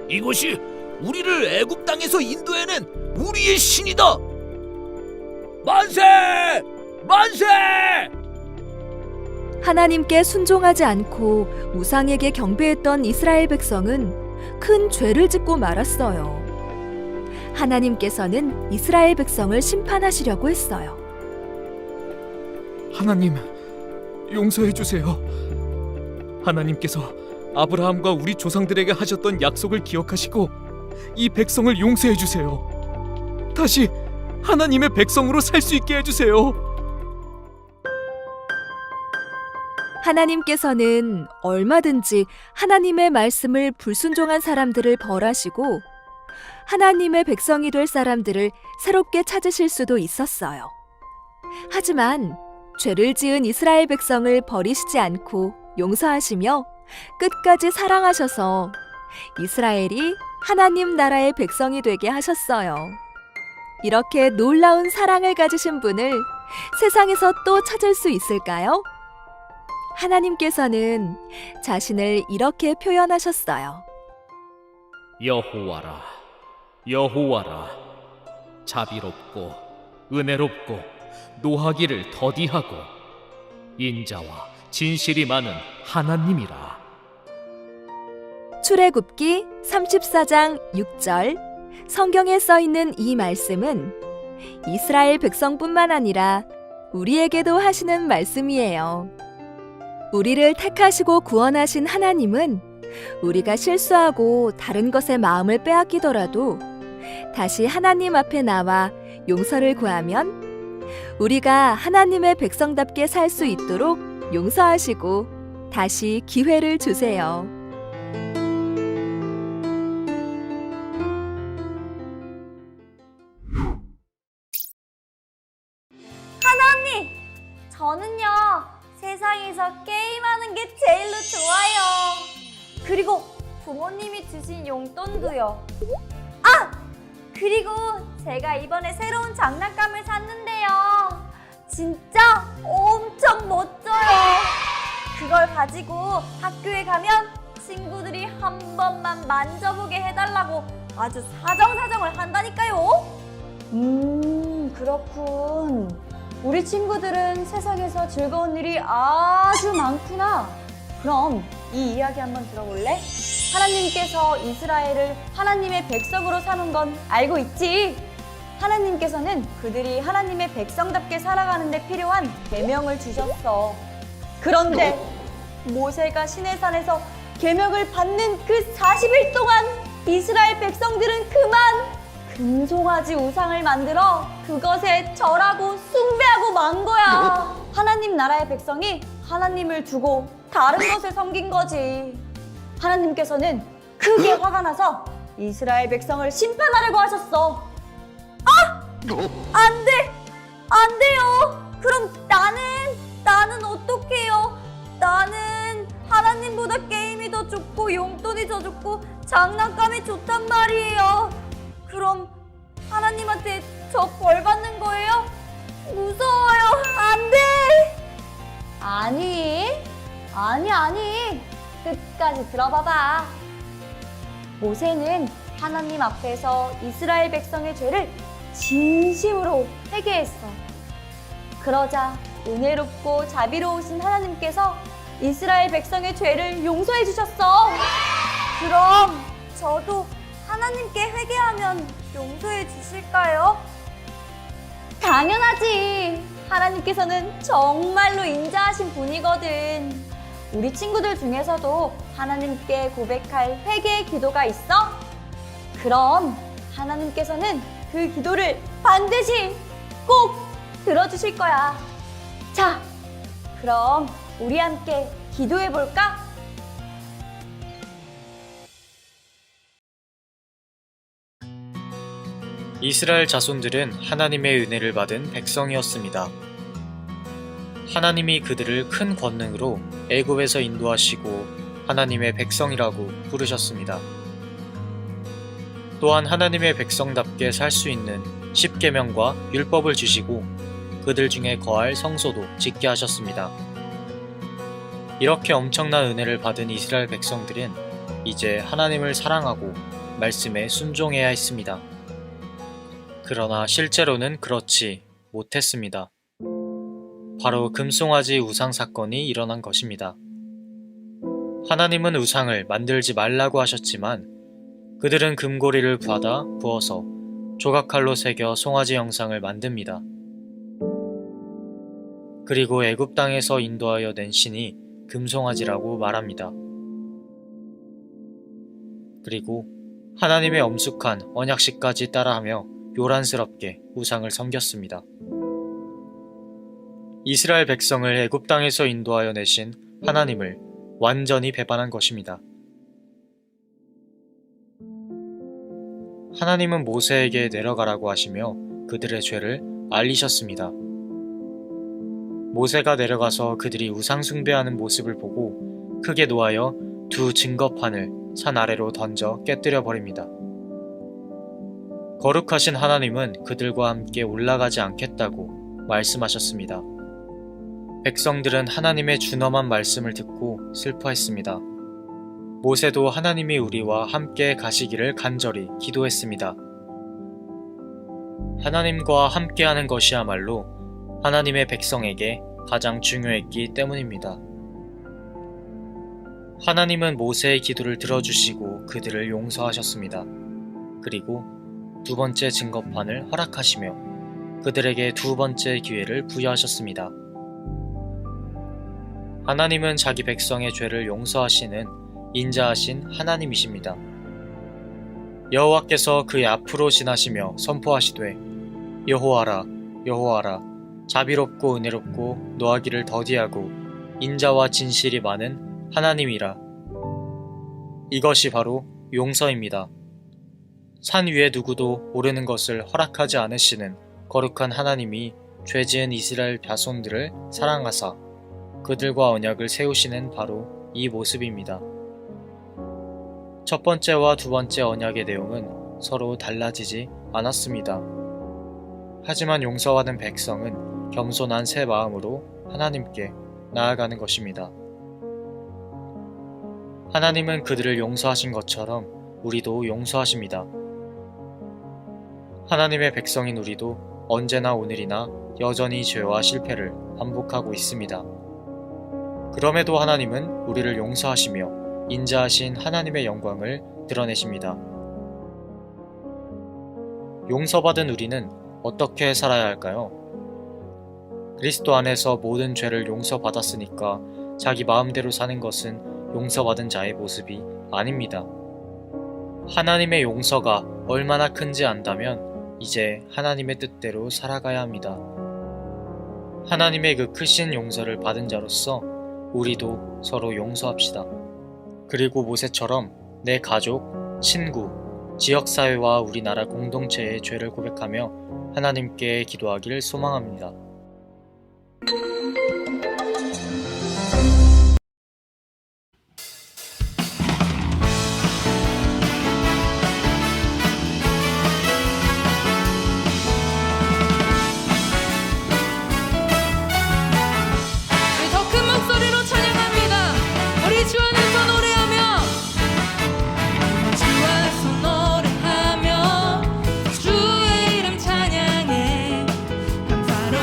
이것이 우리를 애굽 땅에서 인도해낸 우리의 신이다. 만세! 만세! 하나님께 순종하지 않고 우상에게 경배했던 이스라엘 백성은 큰 죄를 짓고 말았어요. 하나님께서는 이스라엘 백성을 심판하시려고 했어요. 하나님, 용서해 주세요. 하나님께서 아브라함과 우리 조상들에게 하셨던 약속을 기억하시고 이 백성을 용서해 주세요. 다시 하나님의 백성으로 살 수 있게 해 주세요. 하나님께서는 얼마든지 하나님의 말씀을 불순종한 사람들을 벌하시고 하나님의 백성이 될 사람들을 새롭게 찾으실 수도 있었어요. 하지만 죄를 지은 이스라엘 백성을 버리시지 않고 용서하시며 끝까지 사랑하셔서 이스라엘이 하나님 나라의 백성이 되게 하셨어요. 이렇게 놀라운 사랑을 가지신 분을 세상에서 또 찾을 수 있을까요? 하나님께서는 자신을 이렇게 표현하셨어요. 여호와라, 여호와라, 자비롭고 은혜롭고 노하기를 더디하고 인자와 진실이 많은 하나님이라. 출애굽기 34장 6절 성경에 써 있는 이 말씀은 이스라엘 백성뿐만 아니라 우리에게도 하시는 말씀이에요. 우리를 택하시고 구원하신 하나님은 우리가 실수하고 다른 것에 마음을 빼앗기더라도 다시 하나님 앞에 나와 용서를 구하면 우리가 하나님의 백성답게 살 수 있도록 용서하시고 다시 기회를 주세요. 저는요 세상에서 게임하는 게 제일로 좋아요. 그리고 부모님이 주신 용돈도요. 아! 그리고 제가 이번에 새로운 장난감을 샀는데요. 진짜 엄청 멋져요. 그걸 가지고 학교에 가면 친구들이 한 번만 만져보게 해달라고 아주 사정사정을 한다니까요. 그렇군. 우리 친구들은 세상에서 즐거운 일이 아주 많구나. 그럼 이 이야기 한번 들어볼래? 하나님께서 이스라엘을 하나님의 백성으로 삼은 건 알고 있지? 하나님께서는 그들이 하나님의 백성답게 살아가는 데 필요한 계명을 주셨어. 그런데 모세가 시내산에서 계명을 받는 그 40일 동안 이스라엘 백성들은 그만 금송아지 우상을 만들어 그것에 절하고 숭배하고 만 거야. 하나님 나라의 백성이 하나님을 두고 다른 것을 섬긴 거지. 하나님께서는 크게 화가 나서 이스라엘 백성을 심판하려고 하셨어. 아! 안 돼! 안 돼요! 그럼 나는 어떡해요? 나는 하나님보다 게임이 더 좋고 용돈이 더 좋고 장난감이 좋단 말이에요. 그럼 하나님한테 저 벌 받는 거예요? 무서워요. 안 돼! 아니. 끝까지 들어봐봐. 모세는 하나님 앞에서 이스라엘 백성의 죄를 진심으로 회개했어. 그러자 은혜롭고 자비로우신 하나님께서 이스라엘 백성의 죄를 용서해 주셨어. 그럼 저도 하나님께 회개하면 용서해 주실까요? 당연하지. 하나님께서는 정말로 인자하신 분이거든. 우리 친구들 중에서도 하나님께 고백할 회개의 기도가 있어? 그럼 하나님께서는 그 기도를 반드시 꼭 들어주실 거야. 자, 그럼 우리 함께 기도해 볼까? 이스라엘 자손들은 하나님의 은혜를 받은 백성이었습니다. 하나님이 그들을 큰 권능으로 애굽에서 인도하시고 하나님의 백성이라고 부르셨습니다. 또한 하나님의 백성답게 살 수 있는 십계명과 율법을 주시고 그들 중에 거할 성소도 짓게 하셨습니다. 이렇게 엄청난 은혜를 받은 이스라엘 백성들은 이제 하나님을 사랑하고 말씀에 순종해야 했습니다. 그러나 실제로는 그렇지 못했습니다. 바로 금송아지 우상 사건이 일어난 것입니다. 하나님은 우상을 만들지 말라고 하셨지만 그들은 금고리를 받아 부어서 조각칼로 새겨 송아지 형상을 만듭니다. 그리고 애굽 땅에서 인도하여 낸 신이 금송아지라고 말합니다. 그리고 하나님의 엄숙한 언약식까지 따라하며 요란스럽게 우상을 섬겼습니다. 이스라엘 백성을 애굽 땅에서 인도하여 내신 하나님을 완전히 배반한 것입니다. 하나님은 모세에게 내려가라고 하시며 그들의 죄를 알리셨습니다. 모세가 내려가서 그들이 우상 숭배하는 모습을 보고 크게 노하여 두 증거판을 산 아래로 던져 깨뜨려 버립니다. 거룩하신 하나님은 그들과 함께 올라가지 않겠다고 말씀하셨습니다. 백성들은 하나님의 준엄한 말씀을 듣고 슬퍼했습니다. 모세도 하나님이 우리와 함께 가시기를 간절히 기도했습니다. 하나님과 함께하는 것이야말로 하나님의 백성에게 가장 중요했기 때문입니다. 하나님은 모세의 기도를 들어주시고 그들을 용서하셨습니다. 그리고 두 번째 증거판을 허락하시며 그들에게 두 번째 기회를 부여하셨습니다. 하나님은 자기 백성의 죄를 용서하시는 인자하신 하나님이십니다. 여호와께서 그의 앞으로 지나시며 선포하시되 여호와라 여호와라 자비롭고 은혜롭고 노하기를 더디하고 인자와 진실이 많은 하나님이라. 이것이 바로 용서입니다. 산 위에 누구도 오르는 것을 허락하지 않으시는 거룩한 하나님이 죄지은 이스라엘 자손들을 사랑하사 그들과 언약을 세우시는 바로 이 모습입니다. 첫 번째와 두 번째 언약의 내용은 서로 달라지지 않았습니다. 하지만 용서받은 백성은 겸손한 새 마음으로 하나님께 나아가는 것입니다. 하나님은 그들을 용서하신 것처럼 우리도 용서하십니다. 하나님의 백성인 우리도 언제나 오늘이나 여전히 죄와 실패를 반복하고 있습니다. 그럼에도 하나님은 우리를 용서하시며 인자하신 하나님의 영광을 드러내십니다. 용서받은 우리는 어떻게 살아야 할까요? 그리스도 안에서 모든 죄를 용서받았으니까 자기 마음대로 사는 것은 용서받은 자의 모습이 아닙니다. 하나님의 용서가 얼마나 큰지 안다면 이제 하나님의 뜻대로 살아가야 합니다. 하나님의 그 크신 용서를 받은 자로서 우리도 서로 용서합시다. 그리고 모세처럼 내 가족, 친구, 지역사회와 우리나라 공동체의 죄를 고백하며 하나님께 기도하기를 소망합니다. 더 큰 목소리로 찬양합니다. 우리 주 안에서 노래하며 주 안에서 노래하며 주의 이름 찬양해 감사로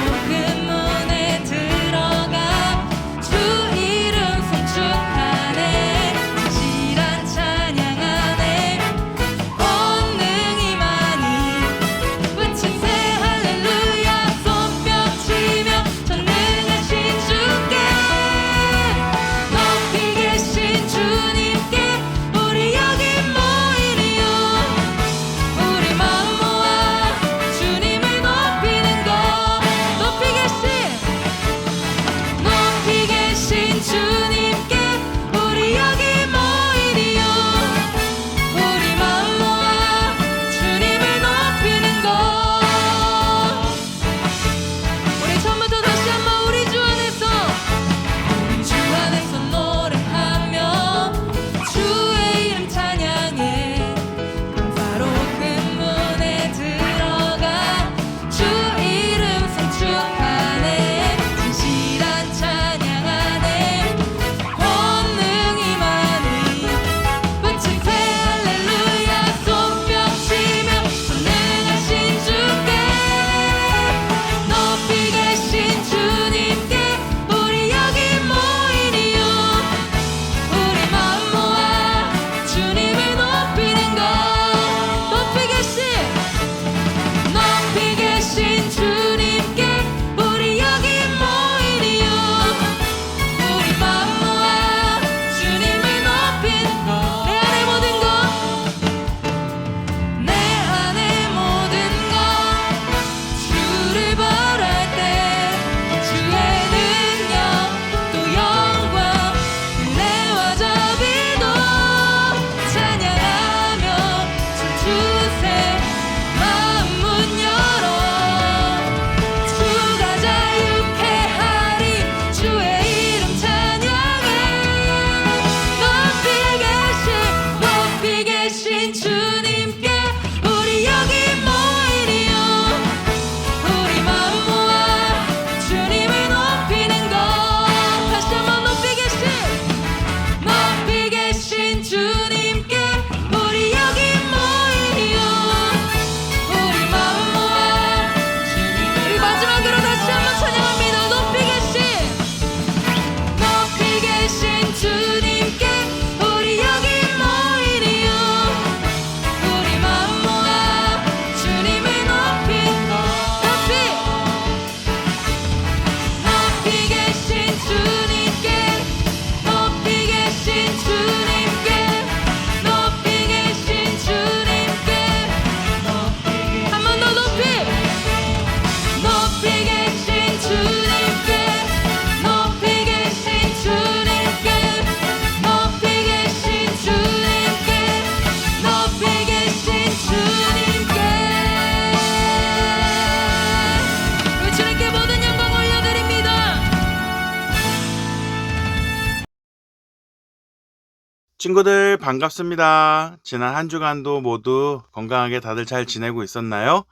친구들 반갑습니다. 지난 한 주간도 모두 건강하게 다들 잘 지내고 있었나요?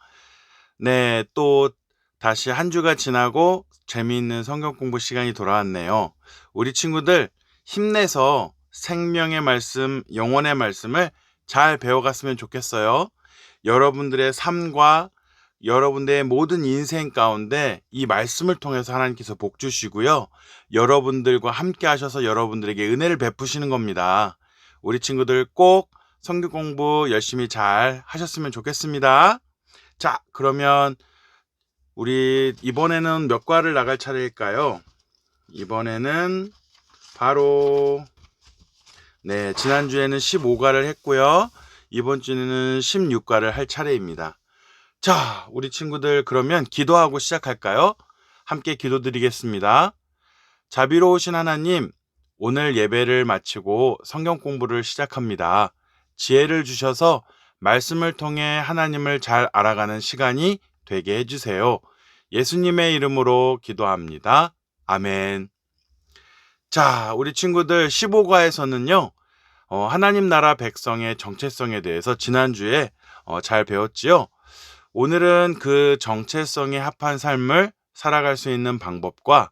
네, 또 다시 한 주가 지나고 재미있는 성경 공부 시간이 돌아왔네요. 우리 친구들 힘내서 생명의 말씀, 영혼의 말씀을 잘 배워갔으면 좋겠어요. 여러분들의 삶과 여러분들의 모든 인생 가운데 이 말씀을 통해서 하나님께서 복 주시고요. 여러분들과 함께 하셔서 여러분들에게 은혜를 베푸시는 겁니다. 우리 친구들 꼭 성경 공부 열심히 잘 하셨으면 좋겠습니다. 자, 그러면 우리 이번에는 몇 과를 나갈 차례일까요? 이번에는 바로 지난주에는 15과를 했고요. 이번 주에는 16과를 할 차례입니다. 자, 우리 친구들 그러면 기도하고 시작할까요? 함께 기도드리겠습니다. 자비로우신 하나님, 오늘 예배를 마치고 성경 공부를 시작합니다. 지혜를 주셔서 말씀을 통해 하나님을 잘 알아가는 시간이 되게 해주세요. 예수님의 이름으로 기도합니다. 아멘. 자, 우리 친구들 15과에서는요. 하나님 나라 백성의 정체성에 대해서 지난주에 잘 배웠지요. 오늘은 그 정체성에 합한 삶을 살아갈 수 있는 방법과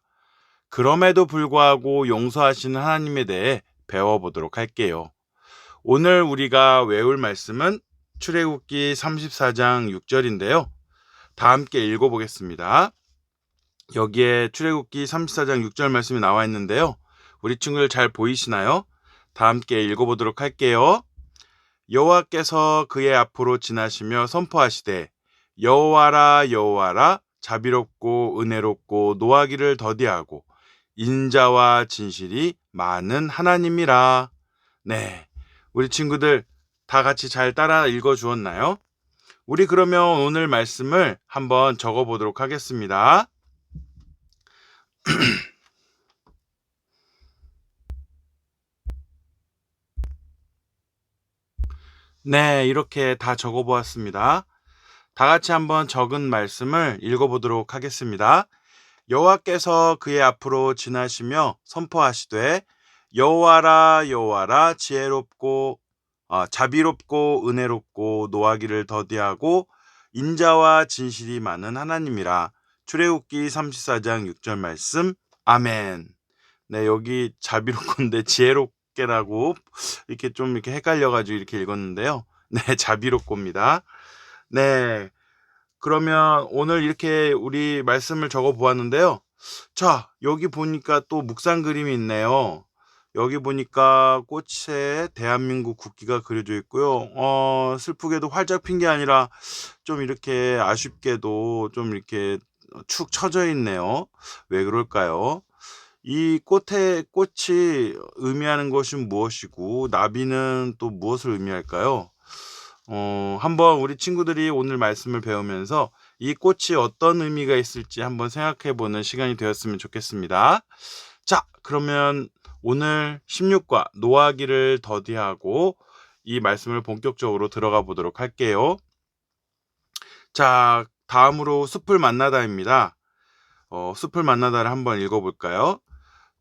그럼에도 불구하고 용서하시는 하나님에 대해 배워보도록 할게요. 오늘 우리가 외울 말씀은 출애굽기 34장 6절인데요. 다 함께 읽어보겠습니다. 여기에 출애굽기 34장 6절 말씀이 나와 있는데요. 우리 친구들 잘 보이시나요? 다 함께 읽어보도록 할게요. 여호와께서 그의 앞으로 지나시며 선포하시되 여호와라 여호와라 자비롭고 은혜롭고 노하기를 더디하고 인자와 진실이 많은 하나님이라. 네, 우리 친구들 다 같이 잘 따라 읽어주었나요? 우리 그러면 오늘 말씀을 한번 적어보도록 하겠습니다. 네, 이렇게 다 적어보았습니다. 다 같이 한번 적은 말씀을 읽어보도록 하겠습니다. 여호와께서 그의 앞으로 지나시며 선포하시되 여호와라 여호와라 지혜롭고 자비롭고 은혜롭고 노하기를 더디하고 인자와 진실이 많은 하나님이라. 출애굽기 34장 6절 말씀. 아멘. 네, 여기 자비롭건데 지혜롭게라고 이렇게 좀 이렇게 헷갈려가지고 이렇게 읽었는데요. 네, 자비롭고입니다. 네, 그러면 오늘 이렇게 우리 말씀을 적어 보았는데요. 자, 여기 보니까 또 묵산 그림이 있네요. 여기 보니까 꽃에 대한민국 국기가 그려져 있고요. 슬프게도 활짝 핀 게 아니라 좀 이렇게 아쉽게도 좀 이렇게 축 처져 있네요. 왜 그럴까요? 이 꽃이 의미하는 것이 무엇이고 나비는 또 무엇을 의미할까요? 한번 우리 친구들이 오늘 말씀을 배우면서 이 꽃이 어떤 의미가 있을지 한번 생각해 보는 시간이 되었으면 좋겠습니다. 자, 그러면 오늘 16과 노하기를 더디하고 이 말씀을 본격적으로 들어가 보도록 할게요. 자, 다음으로 숲을 만나다입니다. 숲을 만나다를 한번 읽어볼까요?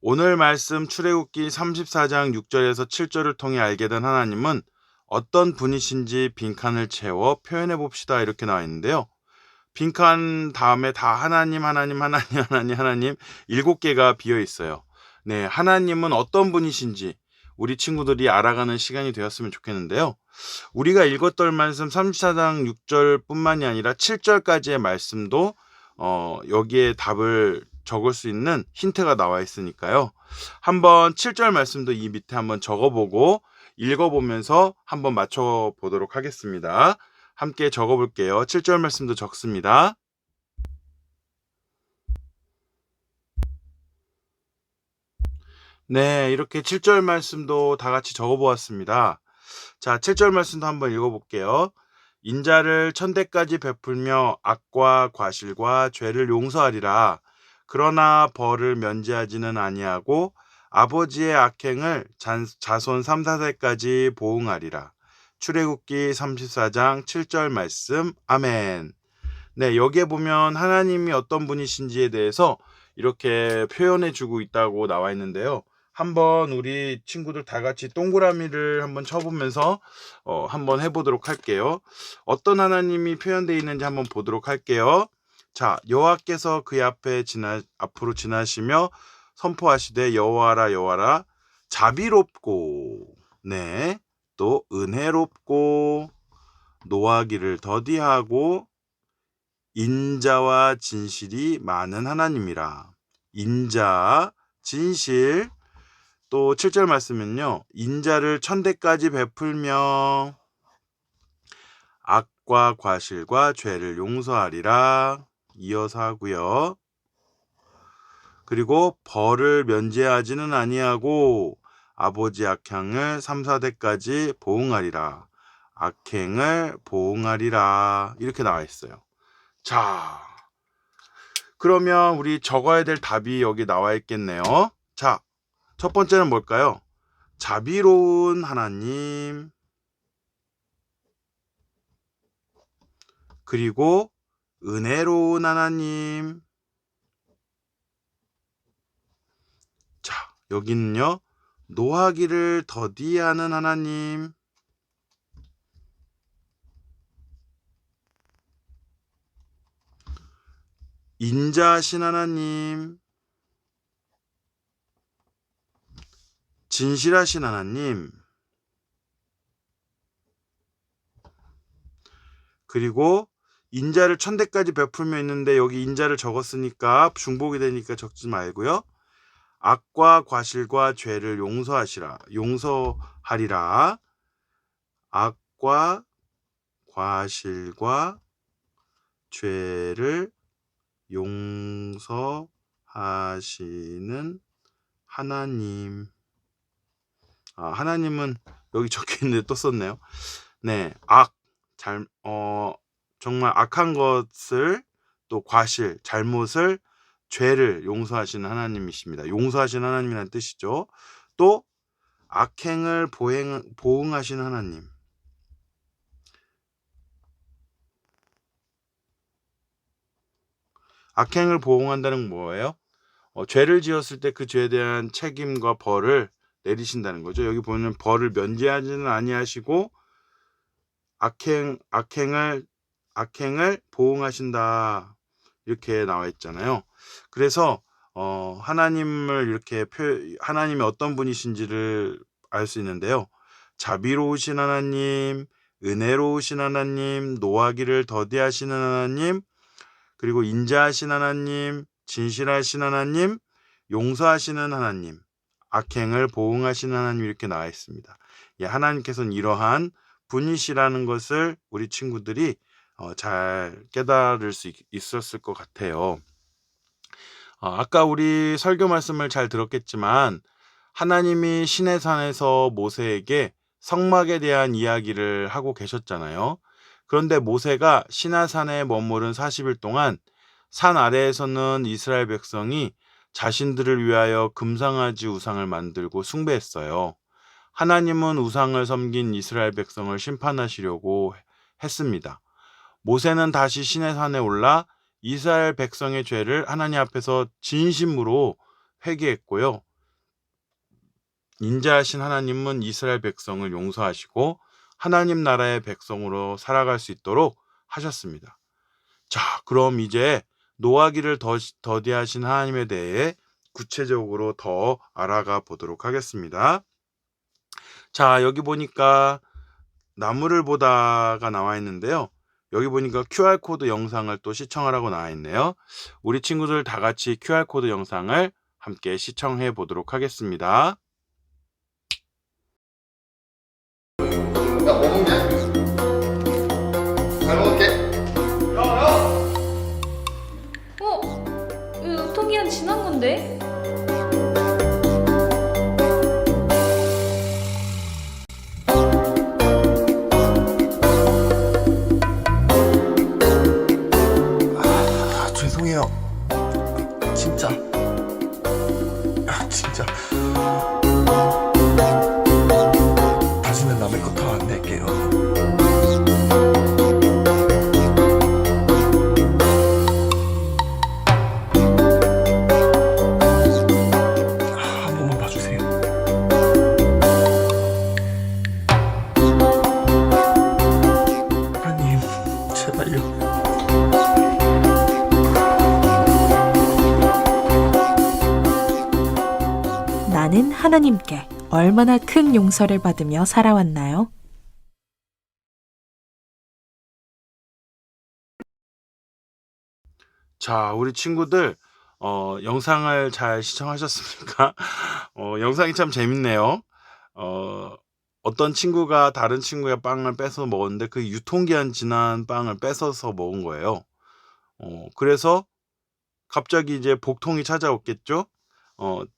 오늘 말씀 출애굽기 34장 6절에서 7절을 통해 알게 된 하나님은 어떤 분이신지 빈칸을 채워 표현해 봅시다. 이렇게 나와 있는데요. 빈칸 다음에 다 하나님 7개가 비어 있어요. 네, 하나님은 어떤 분이신지 우리 친구들이 알아가는 시간이 되었으면 좋겠는데요. 우리가 읽었던 말씀 34장 6절 뿐만이 아니라 7절까지의 말씀도 여기에 답을 적을 수 있는 힌트가 나와 있으니까요. 한번 7절 말씀도 이 밑에 한번 적어보고 읽어보면서 한번 맞춰보도록 하겠습니다. 함께 적어볼게요. 7절 말씀도 적습니다. 네, 이렇게 7절 말씀도 다 같이 적어보았습니다. 자, 7절 말씀도 한번 읽어볼게요. 인자를 천대까지 베풀며 악과 과실과 죄를 용서하리라. 그러나 벌을 면제하지는 아니하고 아버지의 악행을 자손 3, 4세까지 보응하리라. 출애굽기 34장 7절 말씀. 아멘. 네, 여기에 보면 하나님이 어떤 분이신지에 대해서 이렇게 표현해 주고 있다고 나와 있는데요. 한번 우리 친구들 다 같이 동그라미를 한번 쳐보면서 한번 해보도록 할게요. 어떤 하나님이 표현되어 있는지 한번 보도록 할게요. 자, 여호와께서 그의 앞으로 지나시며 선포하시되 여호와라 여호와라 자비롭고 네, 또 은혜롭고 노하기를 더디하고 인자와 진실이 많은 하나님이라. 인자, 진실. 또 7절 말씀은요. 인자를 천대까지 베풀며 악과 과실과 죄를 용서하리라. 이어서 하고요. 그리고 벌을 면제하지는 아니하고 아버지 악행을 3, 4대까지 보응하리라. 악행을 보응하리라. 이렇게 나와 있어요. 자, 그러면 우리 적어야 될 답이 여기 나와 있겠네요. 자, 첫 번째는 뭘까요? 자비로운 하나님, 그리고 은혜로운 하나님. 자, 여기는요. 노하기를 더디하는 하나님, 인자하신 하나님, 진실하신 하나님, 그리고 인자를 천대까지 베풀며 있는데 여기 인자를 적었으니까 중복이 되니까 적지 말고요. 악과 과실과 죄를 용서하리라. 악과 과실과 죄를 용서하시는 하나님. 하나님은 여기 적혀 있는데 또 썼네요. 네, 정말 악한 것을, 또 과실, 잘못을, 죄를 용서하시는 하나님이십니다. 용서하시는 하나님이라는 뜻이죠. 또 악행을 보응하시는 하나님. 악행을 보응한다는 건 뭐예요? 죄를 지었을 때 그 죄에 대한 책임과 벌을 내리신다는 거죠. 여기 보면 벌을 면제하지는 아니하시고 악행을 보응하신다. 이렇게 나와 있잖아요. 그래서 하나님을 이렇게 하나님이 어떤 분이신지를 알 수 있는데요. 자비로우신 하나님, 은혜로우신 하나님, 노하기를 더디하시는 하나님, 그리고 인자하신 하나님, 진실하신 하나님, 용서하시는 하나님, 악행을 보응하시는 하나님, 이렇게 나와 있습니다. 예, 하나님께서는 이러한 분이시라는 것을 우리 친구들이 잘 깨달을 수 있었을 것 같아요. 아까 우리 설교 말씀을 잘 들었겠지만 하나님이 시내산에서 모세에게 성막에 대한 이야기를 하고 계셨잖아요. 그런데 모세가 시내산에 머무른 40일 동안 산 아래에서는 이스라엘 백성이 자신들을 위하여 금상아지 우상을 만들고 숭배했어요. 하나님은 우상을 섬긴 이스라엘 백성을 심판하시려고 했습니다. 모세는 다시 시내산에 올라 이스라엘 백성의 죄를 하나님 앞에서 진심으로 회개했고요. 인자하신 하나님은 이스라엘 백성을 용서하시고 하나님 나라의 백성으로 살아갈 수 있도록 하셨습니다. 자, 그럼 이제 노하기를 더디하신 하나님에 대해 구체적으로 더 알아가 보도록 하겠습니다. 자, 여기 보니까 나무를 보다가 나와 있는데요. 여기 보니까 QR코드 영상을 또 시청하라고 나와 있네요. 우리 친구들 다 같이 QR코드 영상을 함께 시청해 보도록 하겠습니다. 야, 먹은게? 잘 먹을게. 이거 유통기한 지난 건데? 죄송해요. 진짜. 진짜. 다시는 남의 거 더 안 낼게요. 한 번만 봐주세요. 하나님께 얼마나 큰 용서를 받으며 살아왔나요? 자, 우리 친구들, 영상을 잘 시청하셨습니까? 영상이 참 재밌네요. 어떤 친구가 다른 친구의 빵을 뺏어 먹었는데 그 유통기한 지난 빵을 뺏어서 먹은 거예요. 그래서 갑자기 이제 복통이 찾아왔겠죠?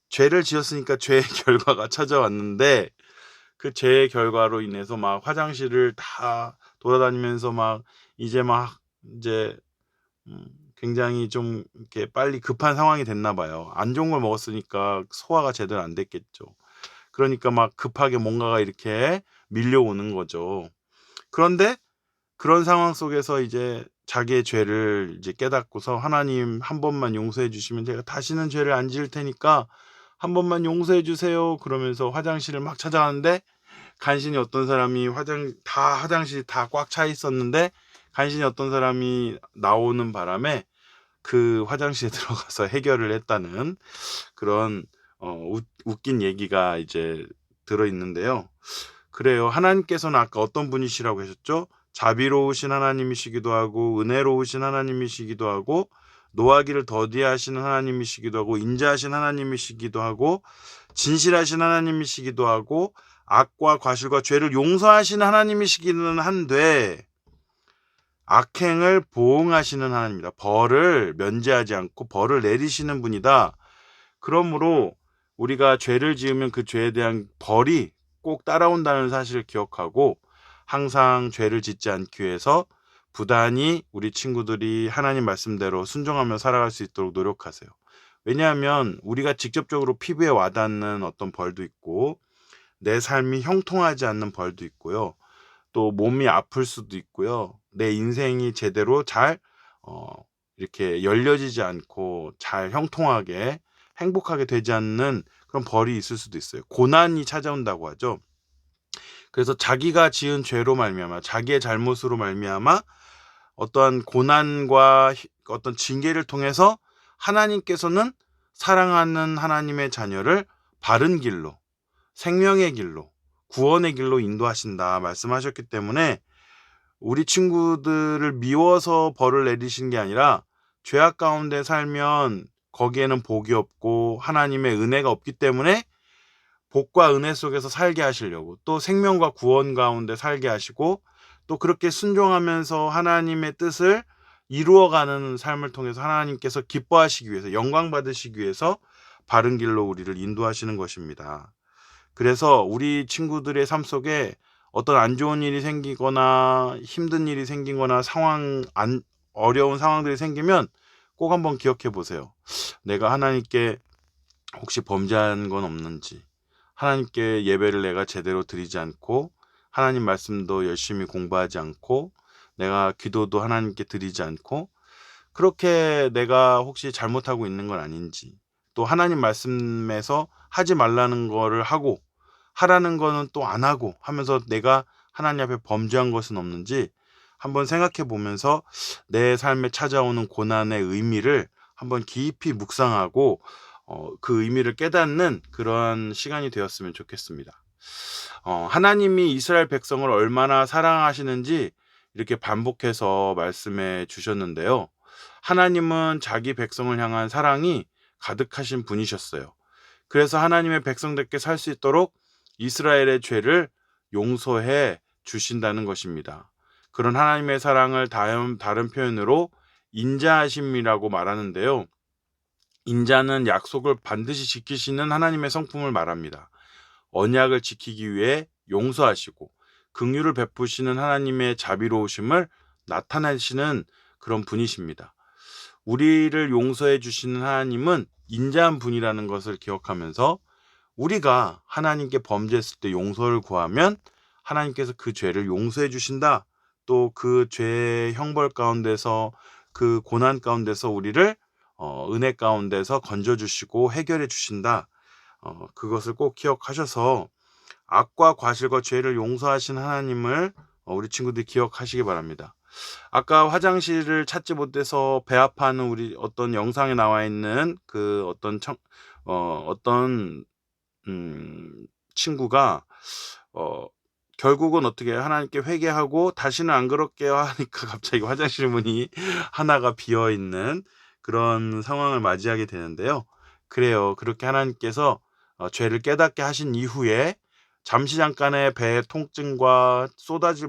죄를 지었으니까 죄의 결과가 찾아왔는데 그 죄의 결과로 인해서 막 화장실을 다 돌아다니면서 막 이제 굉장히 좀 이렇게 빨리 급한 상황이 됐나 봐요. 안 좋은 걸 먹었으니까 소화가 제대로 안 됐겠죠. 그러니까 막 급하게 뭔가가 이렇게 밀려오는 거죠. 그런데 그런 상황 속에서 이제 자기의 죄를 이제 깨닫고서 하나님 한 번만 용서해 주시면 제가 다시는 죄를 안 지을 테니까 한 번만 용서해 주세요. 그러면서 화장실을 막 찾아가는데 간신히 어떤 사람이 화장실이 다 꽉 차 있었는데 간신히 어떤 사람이 나오는 바람에 그 화장실에 들어가서 해결을 했다는 그런 웃긴 얘기가 이제 들어 있는데요. 그래요. 하나님께서는 아까 어떤 분이시라고 하셨죠? 자비로우신 하나님이시기도 하고 은혜로우신 하나님이시기도 하고 노하기를 더디하시는 하나님이시기도 하고 인자하신 하나님이시기도 하고 진실하신 하나님이시기도 하고 악과 과실과 죄를 용서하시는 하나님이시기는 한데 악행을 보응하시는 하나님이다. 벌을 면제하지 않고 벌을 내리시는 분이다. 그러므로 우리가 죄를 지으면 그 죄에 대한 벌이 꼭 따라온다는 사실을 기억하고 항상 죄를 짓지 않기 위해서 부단히 우리 친구들이 하나님 말씀대로 순종하며 살아갈 수 있도록 노력하세요. 왜냐하면 우리가 직접적으로 피부에 와닿는 어떤 벌도 있고 내 삶이 형통하지 않는 벌도 있고요. 또 몸이 아플 수도 있고요. 내 인생이 제대로 잘 이렇게 열려지지 않고 잘 형통하게 행복하게 되지 않는 그런 벌이 있을 수도 있어요. 고난이 찾아온다고 하죠. 그래서 자기가 지은 죄로 말미암아 자기의 잘못으로 말미암아 어떠한 고난과 어떤 징계를 통해서 하나님께서는 사랑하는 하나님의 자녀를 바른 길로, 생명의 길로, 구원의 길로 인도하신다 말씀하셨기 때문에 우리 친구들을 미워서 벌을 내리신 게 아니라 죄악 가운데 살면 거기에는 복이 없고 하나님의 은혜가 없기 때문에 복과 은혜 속에서 살게 하시려고 또 생명과 구원 가운데 살게 하시고 또 그렇게 순종하면서 하나님의 뜻을 이루어가는 삶을 통해서 하나님께서 기뻐하시기 위해서 영광 받으시기 위해서 바른 길로 우리를 인도하시는 것입니다. 그래서 우리 친구들의 삶 속에 어떤 안 좋은 일이 생기거나 힘든 일이 생기거나 어려운 상황들이 생기면 꼭 한번 기억해 보세요. 내가 하나님께 혹시 범죄한 건 없는지, 하나님께 예배를 내가 제대로 드리지 않고 하나님 말씀도 열심히 공부하지 않고 내가 기도도 하나님께 드리지 않고 그렇게 내가 혹시 잘못하고 있는 건 아닌지, 또 하나님 말씀에서 하지 말라는 거를 하고 하라는 거는 또 안 하고 하면서 내가 하나님 앞에 범죄한 것은 없는지 한번 생각해 보면서 내 삶에 찾아오는 고난의 의미를 한번 깊이 묵상하고 그 의미를 깨닫는 그러한 시간이 되었으면 좋겠습니다. 하나님이 이스라엘 백성을 얼마나 사랑하시는지 이렇게 반복해서 말씀해 주셨는데요. 하나님은 자기 백성을 향한 사랑이 가득하신 분이셨어요. 그래서 하나님의 백성답게 살 수 있도록 이스라엘의 죄를 용서해 주신다는 것입니다. 그런 하나님의 사랑을 다른 표현으로 인자하심이라고 말하는데요. 인자는 약속을 반드시 지키시는 하나님의 성품을 말합니다. 언약을 지키기 위해 용서하시고 긍휼을 베푸시는 하나님의 자비로우심을 나타내시는 그런 분이십니다. 우리를 용서해 주시는 하나님은 인자한 분이라는 것을 기억하면서 우리가 하나님께 범죄했을 때 용서를 구하면 하나님께서 그 죄를 용서해 주신다. 또 그 죄의 형벌 가운데서 그 고난 가운데서 우리를 은혜 가운데서 건져주시고 해결해 주신다. 그것을 꼭 기억하셔서 악과 과실과 죄를 용서하신 하나님을 우리 친구들이 기억하시기 바랍니다. 아까 화장실을 찾지 못해서 배 아파하는 우리 어떤 영상에 나와 있는 그 어떤 친구가 결국은 어떻게 해요? 하나님께 회개하고 다시는 안 그럴게요 하니까 갑자기 화장실 문이 하나가 비어 있는 그런 상황을 맞이하게 되는데요. 그래요. 그렇게 하나님께서 죄를 깨닫게 하신 이후에 잠시 잠깐의 배의 통증과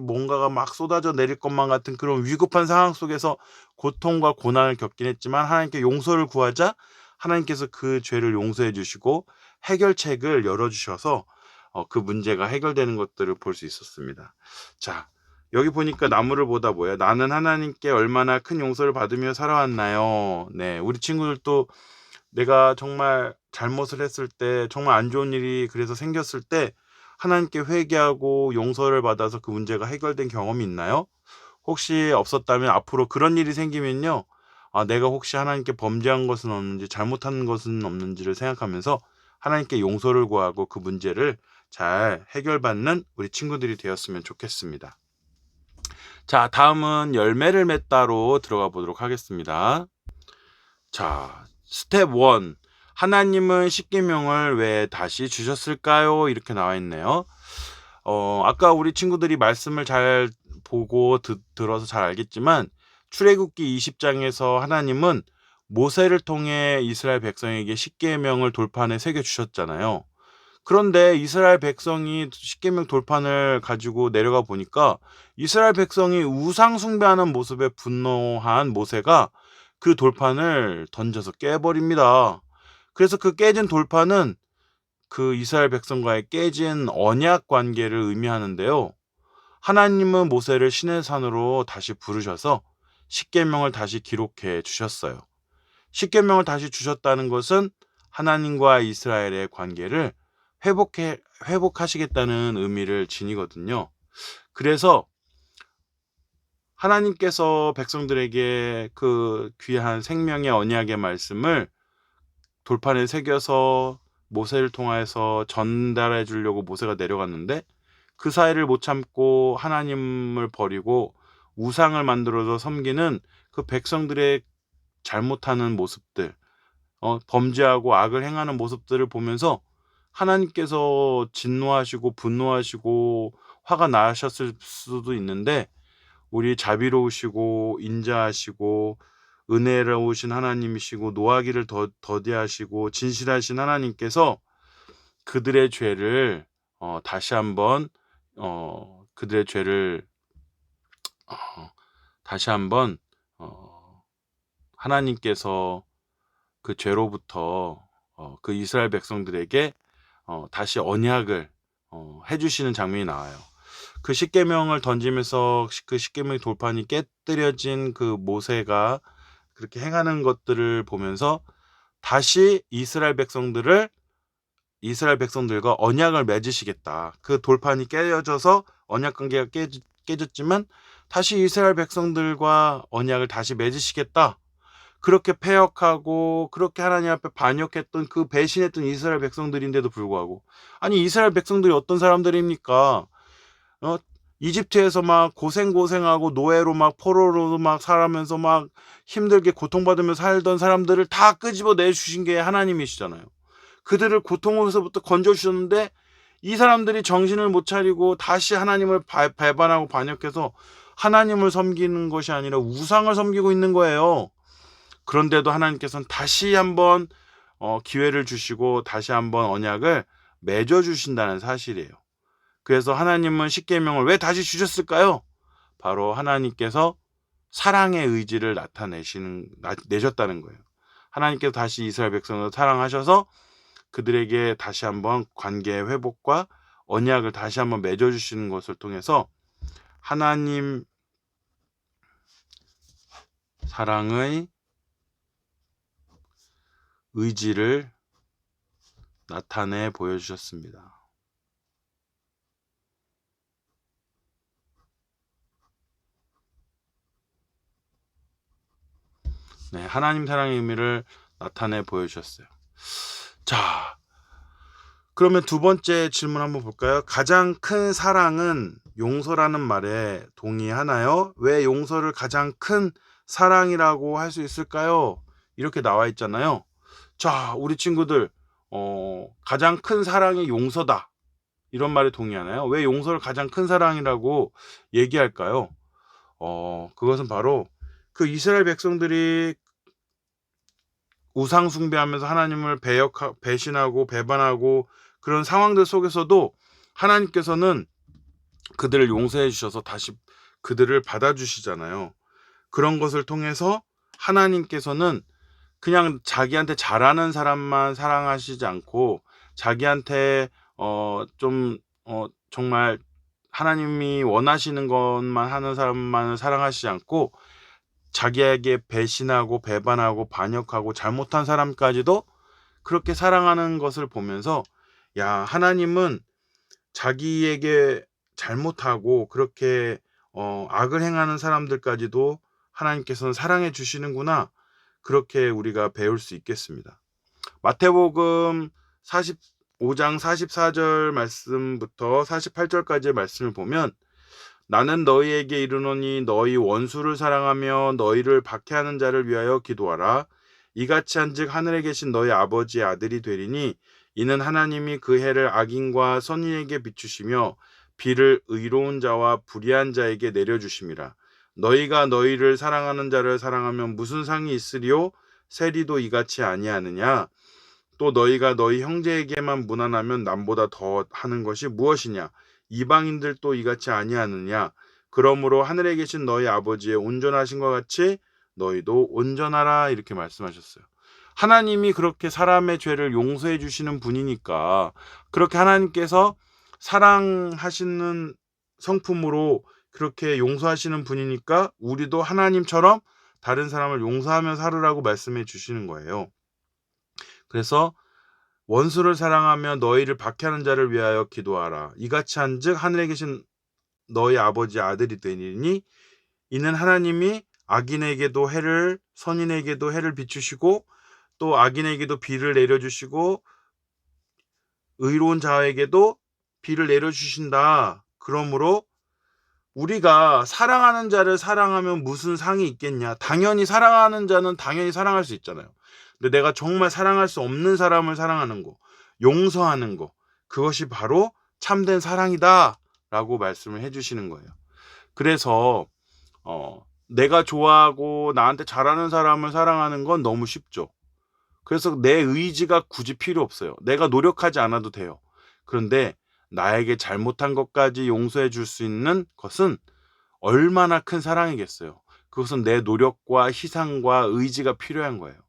뭔가가 막 쏟아져 내릴 것만 같은 그런 위급한 상황 속에서 고통과 고난을 겪긴 했지만 하나님께 용서를 구하자 하나님께서 그 죄를 용서해 주시고 해결책을 열어주셔서 그 문제가 해결되는 것들을 볼 수 있었습니다. 자, 여기 보니까 나무를 보다 뭐예요? 나는 하나님께 얼마나 큰 용서를 받으며 살아왔나요? 네, 우리 친구들도 내가 정말 잘못을 했을 때, 정말 안 좋은 일이 그래서 생겼을 때 하나님께 회개하고 용서를 받아서 그 문제가 해결된 경험이 있나요? 혹시 없었다면 앞으로 그런 일이 생기면요. 내가 혹시 하나님께 범죄한 것은 없는지 잘못한 것은 없는지를 생각하면서 하나님께 용서를 구하고 그 문제를 잘 해결받는 우리 친구들이 되었으면 좋겠습니다. 자, 다음은 열매를 맺다로 들어가 보도록 하겠습니다. 자, 스텝 1. 하나님은 십계명을 왜 다시 주셨을까요? 이렇게 나와 있네요. 아까 우리 친구들이 말씀을 잘 보고 들어서 잘 알겠지만 출애굽기 20장에서 하나님은 모세를 통해 이스라엘 백성에게 십계명을 돌판에 새겨 주셨잖아요. 그런데 이스라엘 백성이 십계명 돌판을 가지고 내려가 보니까 이스라엘 백성이 우상 숭배하는 모습에 분노한 모세가 그 돌판을 던져서 깨버립니다. 그래서 그 깨진 돌판은 그 이스라엘 백성과의 깨진 언약 관계를 의미하는데요. 하나님은 모세를 시내 산으로 다시 부르셔서 십계명을 다시 기록해 주셨어요. 십계명을 다시 주셨다는 것은 하나님과 이스라엘의 관계를 회복하시겠다는 의미를 지니거든요. 그래서 하나님께서 백성들에게 그 귀한 생명의 언약의 말씀을 돌판에 새겨서 모세를 통해서 전달해 주려고 모세가 내려갔는데 그 사이를 못 참고 하나님을 버리고 우상을 만들어서 섬기는 그 백성들의 잘못하는 모습들, 범죄하고 악을 행하는 모습들을 보면서 하나님께서 진노하시고 분노하시고 화가 나셨을 수도 있는데 우리 자비로우시고 인자하시고 은혜로우신 하나님이시고 노하기를 더디하시고 진실하신 하나님께서 그들의 죄를 다시 한번 그들의 죄를 다시 한번 하나님께서 그 죄로부터 그 이스라엘 백성들에게 다시 언약을 해주시는 장면이 나와요. 그 십계명을 던지면서 그 십계명의 돌판이 깨뜨려진 그 모세가 그렇게 행하는 것들을 보면서 다시 이스라엘 백성들과 언약을 맺으시겠다. 그 돌판이 깨져서 언약 관계가 깨졌지만 다시 이스라엘 백성들과 언약을 다시 맺으시겠다. 그렇게 패역하고 그렇게 하나님 앞에 반역했던 그 배신했던 이스라엘 백성들인데도 불구하고 아니 이스라엘 백성들이 어떤 사람들입니까? 이집트에서 막 고생하고 노예로 막 포로로 막 살아면서 막 힘들게 고통받으며 살던 사람들을 다 끄집어 내주신 게 하나님이시잖아요. 그들을 고통에서부터 건져주셨는데 이 사람들이 정신을 못 차리고 다시 하나님을 배반하고 반역해서 하나님을 섬기는 것이 아니라 우상을 섬기고 있는 거예요. 그런데도 하나님께서는 다시 한번 기회를 주시고 다시 한번 언약을 맺어주신다는 사실이에요. 그래서 하나님은 십계명을 왜 다시 주셨을까요? 바로 하나님께서 사랑의 의지를 내셨다는 거예요. 하나님께서 다시 이스라엘 백성을 사랑하셔서 그들에게 다시 한번 관계의 회복과 언약을 다시 한번 맺어주시는 것을 통해서 하나님 사랑의 의지를 나타내 보여주셨습니다. 네, 하나님 사랑의 의미를 나타내 보여주셨어요. 자, 그러면 두 번째 질문 한번 볼까요? 가장 큰 사랑은 용서라는 말에 동의하나요? 왜 용서를 가장 큰 사랑이라고 할 수 있을까요? 이렇게 나와 있잖아요. 자, 우리 친구들 가장 큰 사랑이 용서다. 이런 말에 동의하나요? 왜 용서를 가장 큰 사랑이라고 얘기할까요? 그것은 바로 그 이스라엘 백성들이 우상 숭배하면서 하나님을 배신하고 배반하고 그런 상황들 속에서도 하나님께서는 그들을 용서해 주셔서 다시 그들을 받아주시잖아요. 그런 것을 통해서 하나님께서는 그냥 자기한테 잘하는 사람만 사랑하시지 않고 자기한테 정말 하나님이 원하시는 것만 하는 사람만 사랑하시지 않고 자기에게 배신하고 배반하고 반역하고 잘못한 사람까지도 그렇게 사랑하는 것을 보면서 야, 하나님은 자기에게 잘못하고 그렇게 악을 행하는 사람들까지도 하나님께서는 사랑해 주시는구나. 그렇게 우리가 배울 수 있겠습니다. 마태복음 45장 44절 말씀부터 48절까지의 말씀을 보면 나는 너희에게 이르노니 너희 원수를 사랑하며 너희를 박해하는 자를 위하여 기도하라. 이같이 한즉 하늘에 계신 너희 아버지의 아들이 되리니 이는 하나님이 그 해를 악인과 선인에게 비추시며 비를 의로운 자와 불의한 자에게 내려주심이라. 너희가 너희를 사랑하는 자를 사랑하면 무슨 상이 있으리요? 세리도 이같이 아니하느냐? 또 너희가 너희 형제에게만 무난하면 남보다 더 하는 것이 무엇이냐? 이방인들도 이같이 아니하느냐? 그러므로 하늘에 계신 너희 아버지의 온전하신 것 같이 너희도 온전하라. 이렇게 말씀하셨어요. 하나님이 그렇게 사람의 죄를 용서해 주시는 분이니까 그렇게 하나님께서 사랑하시는 성품으로 그렇게 용서하시는 분이니까 우리도 하나님처럼 다른 사람을 용서하며 살으라고 말씀해 주시는 거예요. 그래서 원수를 사랑하며 너희를 박해하는 자를 위하여 기도하라. 이같이 한즉 하늘에 계신 너희 아버지의 아들이 되리니 이는 하나님이 악인에게도 해를 선인에게도 해를 비추시고 또 악인에게도 비를 내려주시고 의로운 자에게도 비를 내려주신다. 그러므로 우리가 사랑하는 자를 사랑하면 무슨 상이 있겠냐? 당연히 사랑하는 자는 당연히 사랑할 수 있잖아요. 근데 내가 정말 사랑할 수 없는 사람을 사랑하는 거, 용서하는 거, 그것이 바로 참된 사랑이다 라고 말씀을 해주시는 거예요. 그래서 내가 좋아하고 나한테 잘하는 사람을 사랑하는 건 너무 쉽죠. 그래서 내 의지가 굳이 필요 없어요. 내가 노력하지 않아도 돼요. 그런데 나에게 잘못한 것까지 용서해 줄 수 있는 것은 얼마나 큰 사랑이겠어요. 그것은 내 노력과 희생과 의지가 필요한 거예요.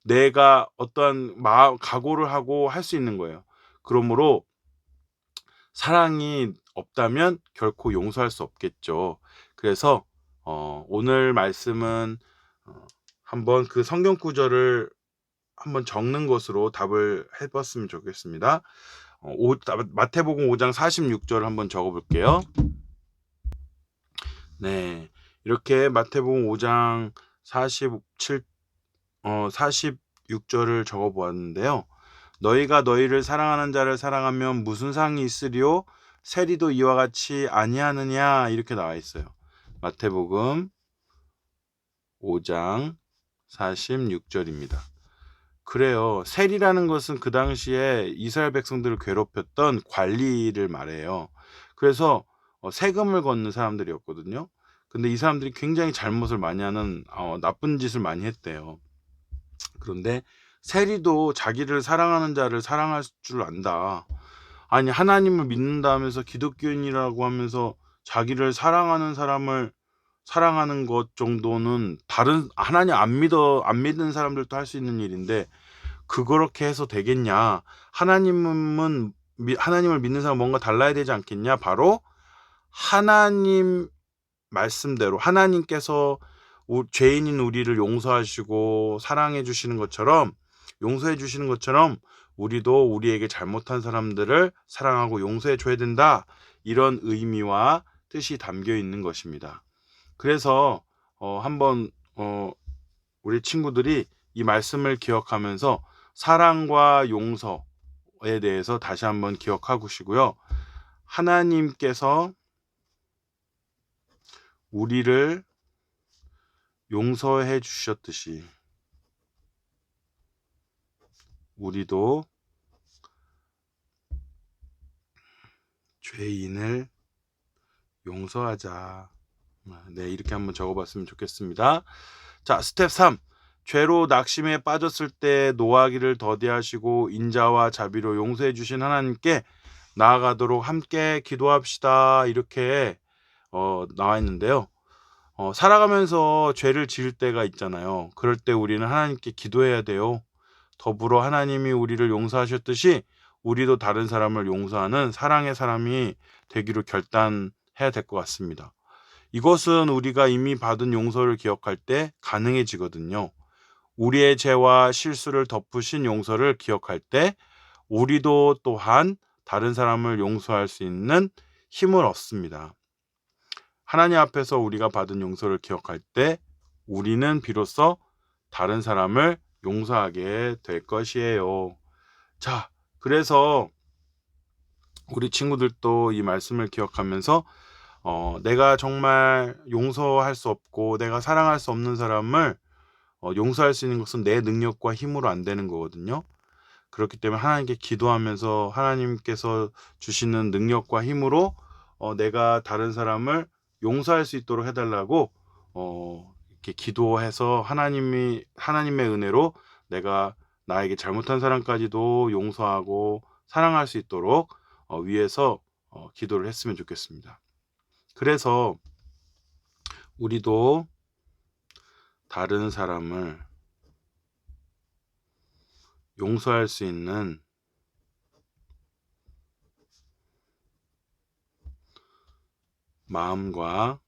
내가 어떠한 각오를 하고 할 수 있는 거예요. 그러므로 사랑이 없다면 결코 용서할 수 없겠죠. 그래서 오늘 말씀은 한번 그 성경 구절을 한번 적는 것으로 답을 해봤으면 좋겠습니다. 마태복음 5장 46절을 한번 적어볼게요. 네, 이렇게 마태복음 5장 46절을 적어보았는데요. 너희가 너희를 사랑하는 자를 사랑하면 무슨 상이 있으리요? 세리도 이와 같이 아니하느냐? 이렇게 나와 있어요. 마태복음 5장 46절입니다. 그래요. 세리라는 것은 그 당시에 이스라엘 백성들을 괴롭혔던 관리를 말해요. 그래서 세금을 걷는 사람들이었거든요. 근데 이 사람들이 굉장히 잘못을 많이 하는 나쁜 짓을 많이 했대요. 그런데 세리도 자기를 사랑하는 자를 사랑할 줄 안다. 아니, 하나님을 믿는다 하면서 기독교인이라고 하면서 자기를 사랑하는 사람을 사랑하는 것 정도는 다른 하나님 안 믿는 사람들도 할 수 있는 일인데 그렇게 해서 되겠냐? 하나님을 믿는 사람 뭔가 달라야 되지 않겠냐? 바로 하나님 말씀대로 하나님께서 죄인인 우리를 용서하시고 사랑해 주시는 것처럼 용서해 주시는 것처럼 우리도 우리에게 잘못한 사람들을 사랑하고 용서해 줘야 된다. 이런 의미와 뜻이 담겨 있는 것입니다. 그래서 한번 우리 친구들이 이 말씀을 기억하면서 사랑과 용서에 대해서 다시 한번 기억하시고요. 하나님께서 우리를 용서해 주셨듯이 우리도 죄인을 용서하자. 네, 이렇게 한번 적어봤으면 좋겠습니다. 자, 스텝 3. 죄로 낙심에 빠졌을 때 노하기를 더디하시고 인자와 자비로 용서해 주신 하나님께 나아가도록 함께 기도합시다. 이렇게 나와 있는데요. 살아가면서 죄를 지을 때가 있잖아요. 그럴 때 우리는 하나님께 기도해야 돼요. 더불어 하나님이 우리를 용서하셨듯이 우리도 다른 사람을 용서하는 사랑의 사람이 되기로 결단해야 될 것 같습니다. 이것은 우리가 이미 받은 용서를 기억할 때 가능해지거든요. 우리의 죄와 실수를 덮으신 용서를 기억할 때 우리도 또한 다른 사람을 용서할 수 있는 힘을 얻습니다. 하나님 앞에서 우리가 받은 용서를 기억할 때 우리는 비로소 다른 사람을 용서하게 될 것이에요. 자, 그래서 우리 친구들도 이 말씀을 기억하면서 내가 정말 용서할 수 없고 내가 사랑할 수 없는 사람을 용서할 수 있는 것은 내 능력과 힘으로 안 되는 거거든요. 그렇기 때문에 하나님께 기도하면서 하나님께서 주시는 능력과 힘으로 내가 다른 사람을 용서할 수 있도록 해달라고 이렇게 기도해서 하나님의 은혜로 내가 나에게 잘못한 사람까지도 용서하고 사랑할 수 있도록 위해서 기도를 했으면 좋겠습니다. 그래서 우리도 다른 사람을 용서할 수 있는 마음과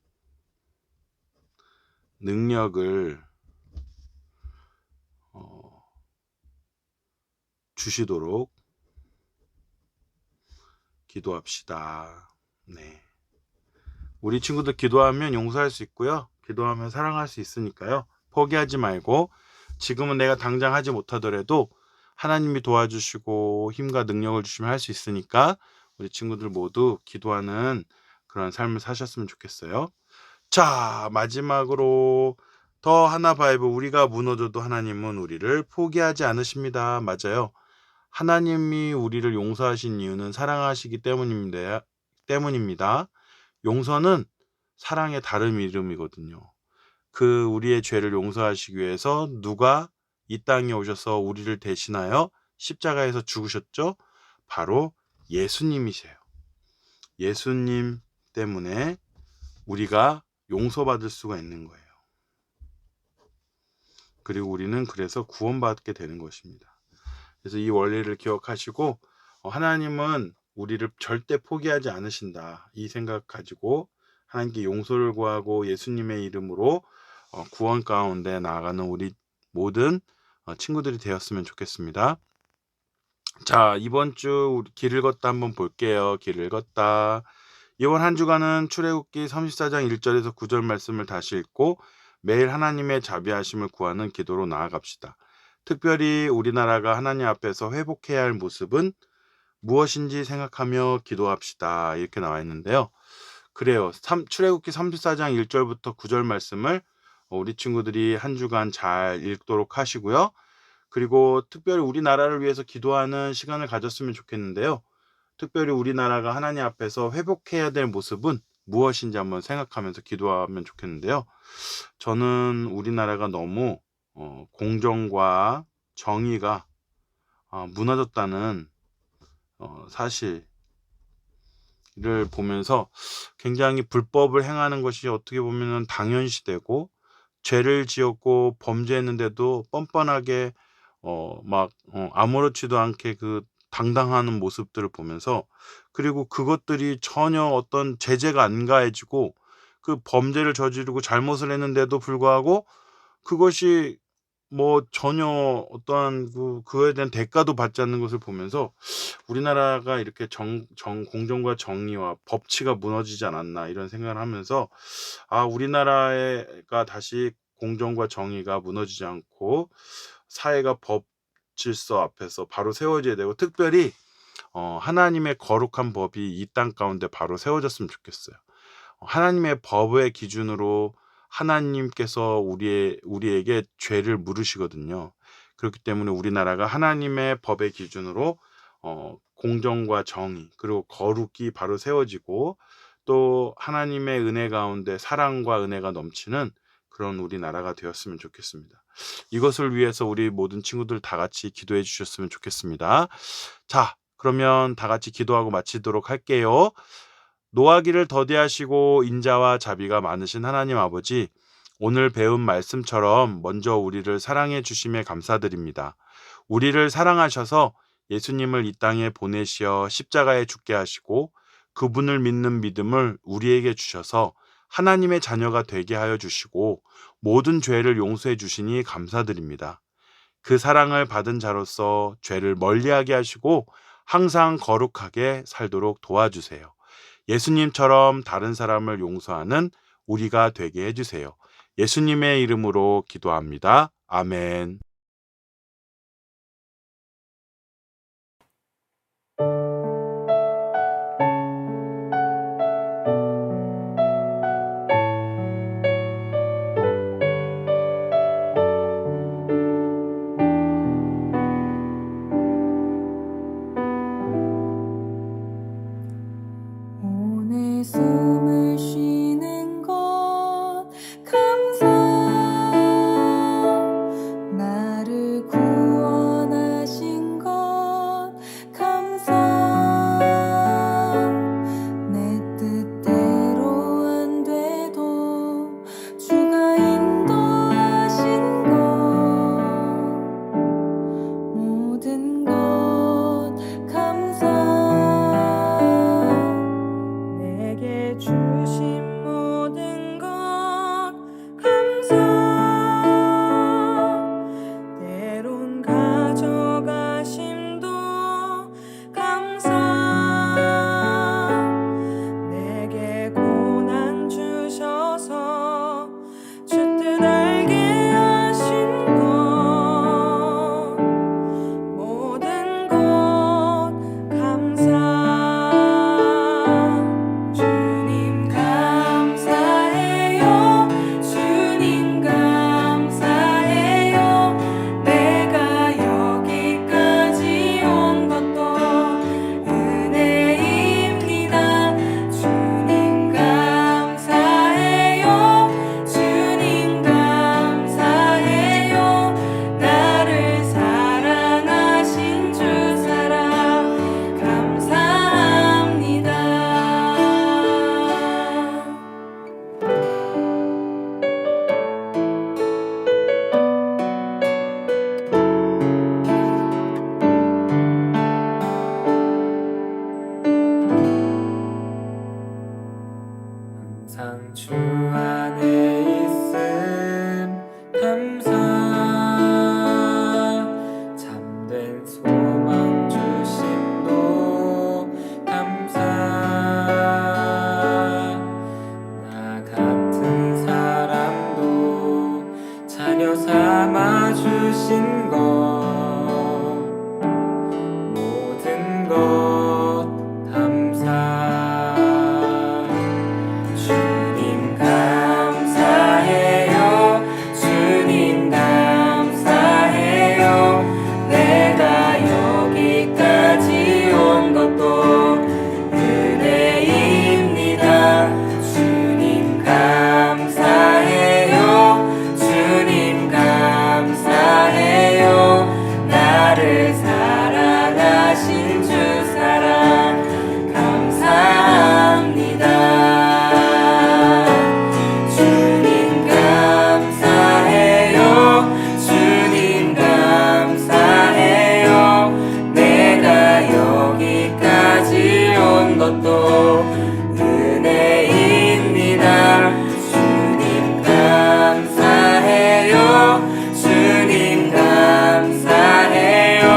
능력을 주시도록 기도합시다. 네. 우리 친구들 기도하면 용서할 수 있고요. 기도하면 사랑할 수 있으니까요. 포기하지 말고 지금은 내가 당장 하지 못하더라도 하나님이 도와주시고 힘과 능력을 주시면 할 수 있으니까 우리 친구들 모두 기도하는 그런 삶을 사셨으면 좋겠어요. 자, 마지막으로 더 하나 바이브, 우리가 무너져도 하나님은 우리를 포기하지 않으십니다. 맞아요. 하나님이 우리를 용서하신 이유는 사랑하시기 때문입니다. 용서는 사랑의 다른 이름이거든요. 그 우리의 죄를 용서하시기 위해서 누가 이 땅에 오셔서 우리를 대신하여 십자가에서 죽으셨죠? 바로 예수님이세요. 예수님 때문에 우리가 용서받을 수가 있는 거예요. 그리고 우리는 그래서 구원받게 되는 것입니다. 그래서 이 원리를 기억하시고 하나님은 우리를 절대 포기하지 않으신다. 이 생각 가지고 하나님께 용서를 구하고 예수님의 이름으로 구원 가운데 나아가는 우리 모든 친구들이 되었으면 좋겠습니다. 자, 이번 주 우리 길을 걷다 한번 볼게요. 길을 걷다. 이번 한 주간은 출애굽기 34장 1절에서 9절 말씀을 다시 읽고 매일 하나님의 자비하심을 구하는 기도로 나아갑시다. 특별히 우리나라가 하나님 앞에서 회복해야 할 모습은 무엇인지 생각하며 기도합시다. 이렇게 나와 있는데요. 그래요. 출애굽기 34장 1절부터 9절 말씀을 우리 친구들이 한 주간 잘 읽도록 하시고요. 그리고 특별히 우리나라를 위해서 기도하는 시간을 가졌으면 좋겠는데요. 특별히 우리나라가 하나님 앞에서 회복해야 될 모습은 무엇인지 한번 생각하면서 기도하면 좋겠는데요. 저는 우리나라가 너무 공정과 정의가 무너졌다는 사실을 보면서 굉장히 불법을 행하는 것이 어떻게 보면 당연시되고 죄를 지었고 범죄했는데도 뻔뻔하게 아무렇지도 않게 그 당당하는 모습들을 보면서, 그리고 그것들이 전혀 어떤 제재가 안 가해지고 그 범죄를 저지르고 잘못을 했는데도 불구하고 그것이 전혀 어떠한 그거에 대한 대가도 받지 않는 것을 보면서 우리나라가 이렇게 공정과 정의와 법치가 무너지지 않았나 이런 생각을 하면서 우리나라가 다시 공정과 정의가 무너지지 않고 사회가 법 질서 앞에서 바로 세워져야 되고, 특별히 하나님의 거룩한 법이 이 땅 가운데 바로 세워졌으면 좋겠어요. 하나님의 법의 기준으로 하나님께서 우리에게 죄를 물으시거든요. 그렇기 때문에 우리나라가 하나님의 법의 기준으로 공정과 정의 그리고 거룩이 바로 세워지고 또 하나님의 은혜 가운데 사랑과 은혜가 넘치는 그런 우리나라가 되었으면 좋겠습니다. 이것을 위해서 우리 모든 친구들 다 같이 기도해 주셨으면 좋겠습니다. 자, 그러면 다 같이 기도하고 마치도록 할게요. 노하기를 더디하시고 인자와 자비가 많으신 하나님 아버지, 오늘 배운 말씀처럼 먼저 우리를 사랑해 주심에 감사드립니다. 우리를 사랑하셔서 예수님을 이 땅에 보내시어 십자가에 죽게 하시고 그분을 믿는 믿음을 우리에게 주셔서 하나님의 자녀가 되게 하여 주시고 모든 죄를 용서해 주시니 감사드립니다. 그 사랑을 받은 자로서 죄를 멀리하게 하시고 항상 거룩하게 살도록 도와주세요. 예수님처럼 다른 사람을 용서하는 우리가 되게 해주세요. 예수님의 이름으로 기도합니다. 아멘. 오늘 숨을 쉬는 것 감사 나를 구원하신 것 감사 내 뜻대로 안 돼도 주가 인도하신 것 모든 것 감사 내게 주신 모든 것 감사 때론 가져가심도 감사 내게 고난 주셔서 주 뜻 알게 하신 것 모든 것 감사 주님 감사해요 주님 감사해요 내가 여기까지 온 것도 은혜입니다 주님 감사해요 주님 감사해요 나를 사랑하신 주 사랑 감사합니다 항상 주 안에 있음 감사 참된 소망 주심도 감사 나 같은 사람도 자녀 삼아 주신 것 모든 것 감사 주님 감사해요 주님 감사해요 내가 여기까지 온 것도 은혜입니다 주님 감사해요 주님 감사해요 나를 사랑하신 주 사랑 감사합니다 주님 감사해요 주님 감사해요 내가 여기까지 온 것도 은혜입니다 주님 감사해요 주님 감사해요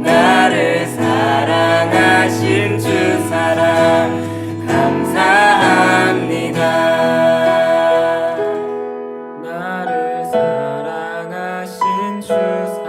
나를 사랑하신 주 사랑 감사합니다 나를 사랑하신 주 사랑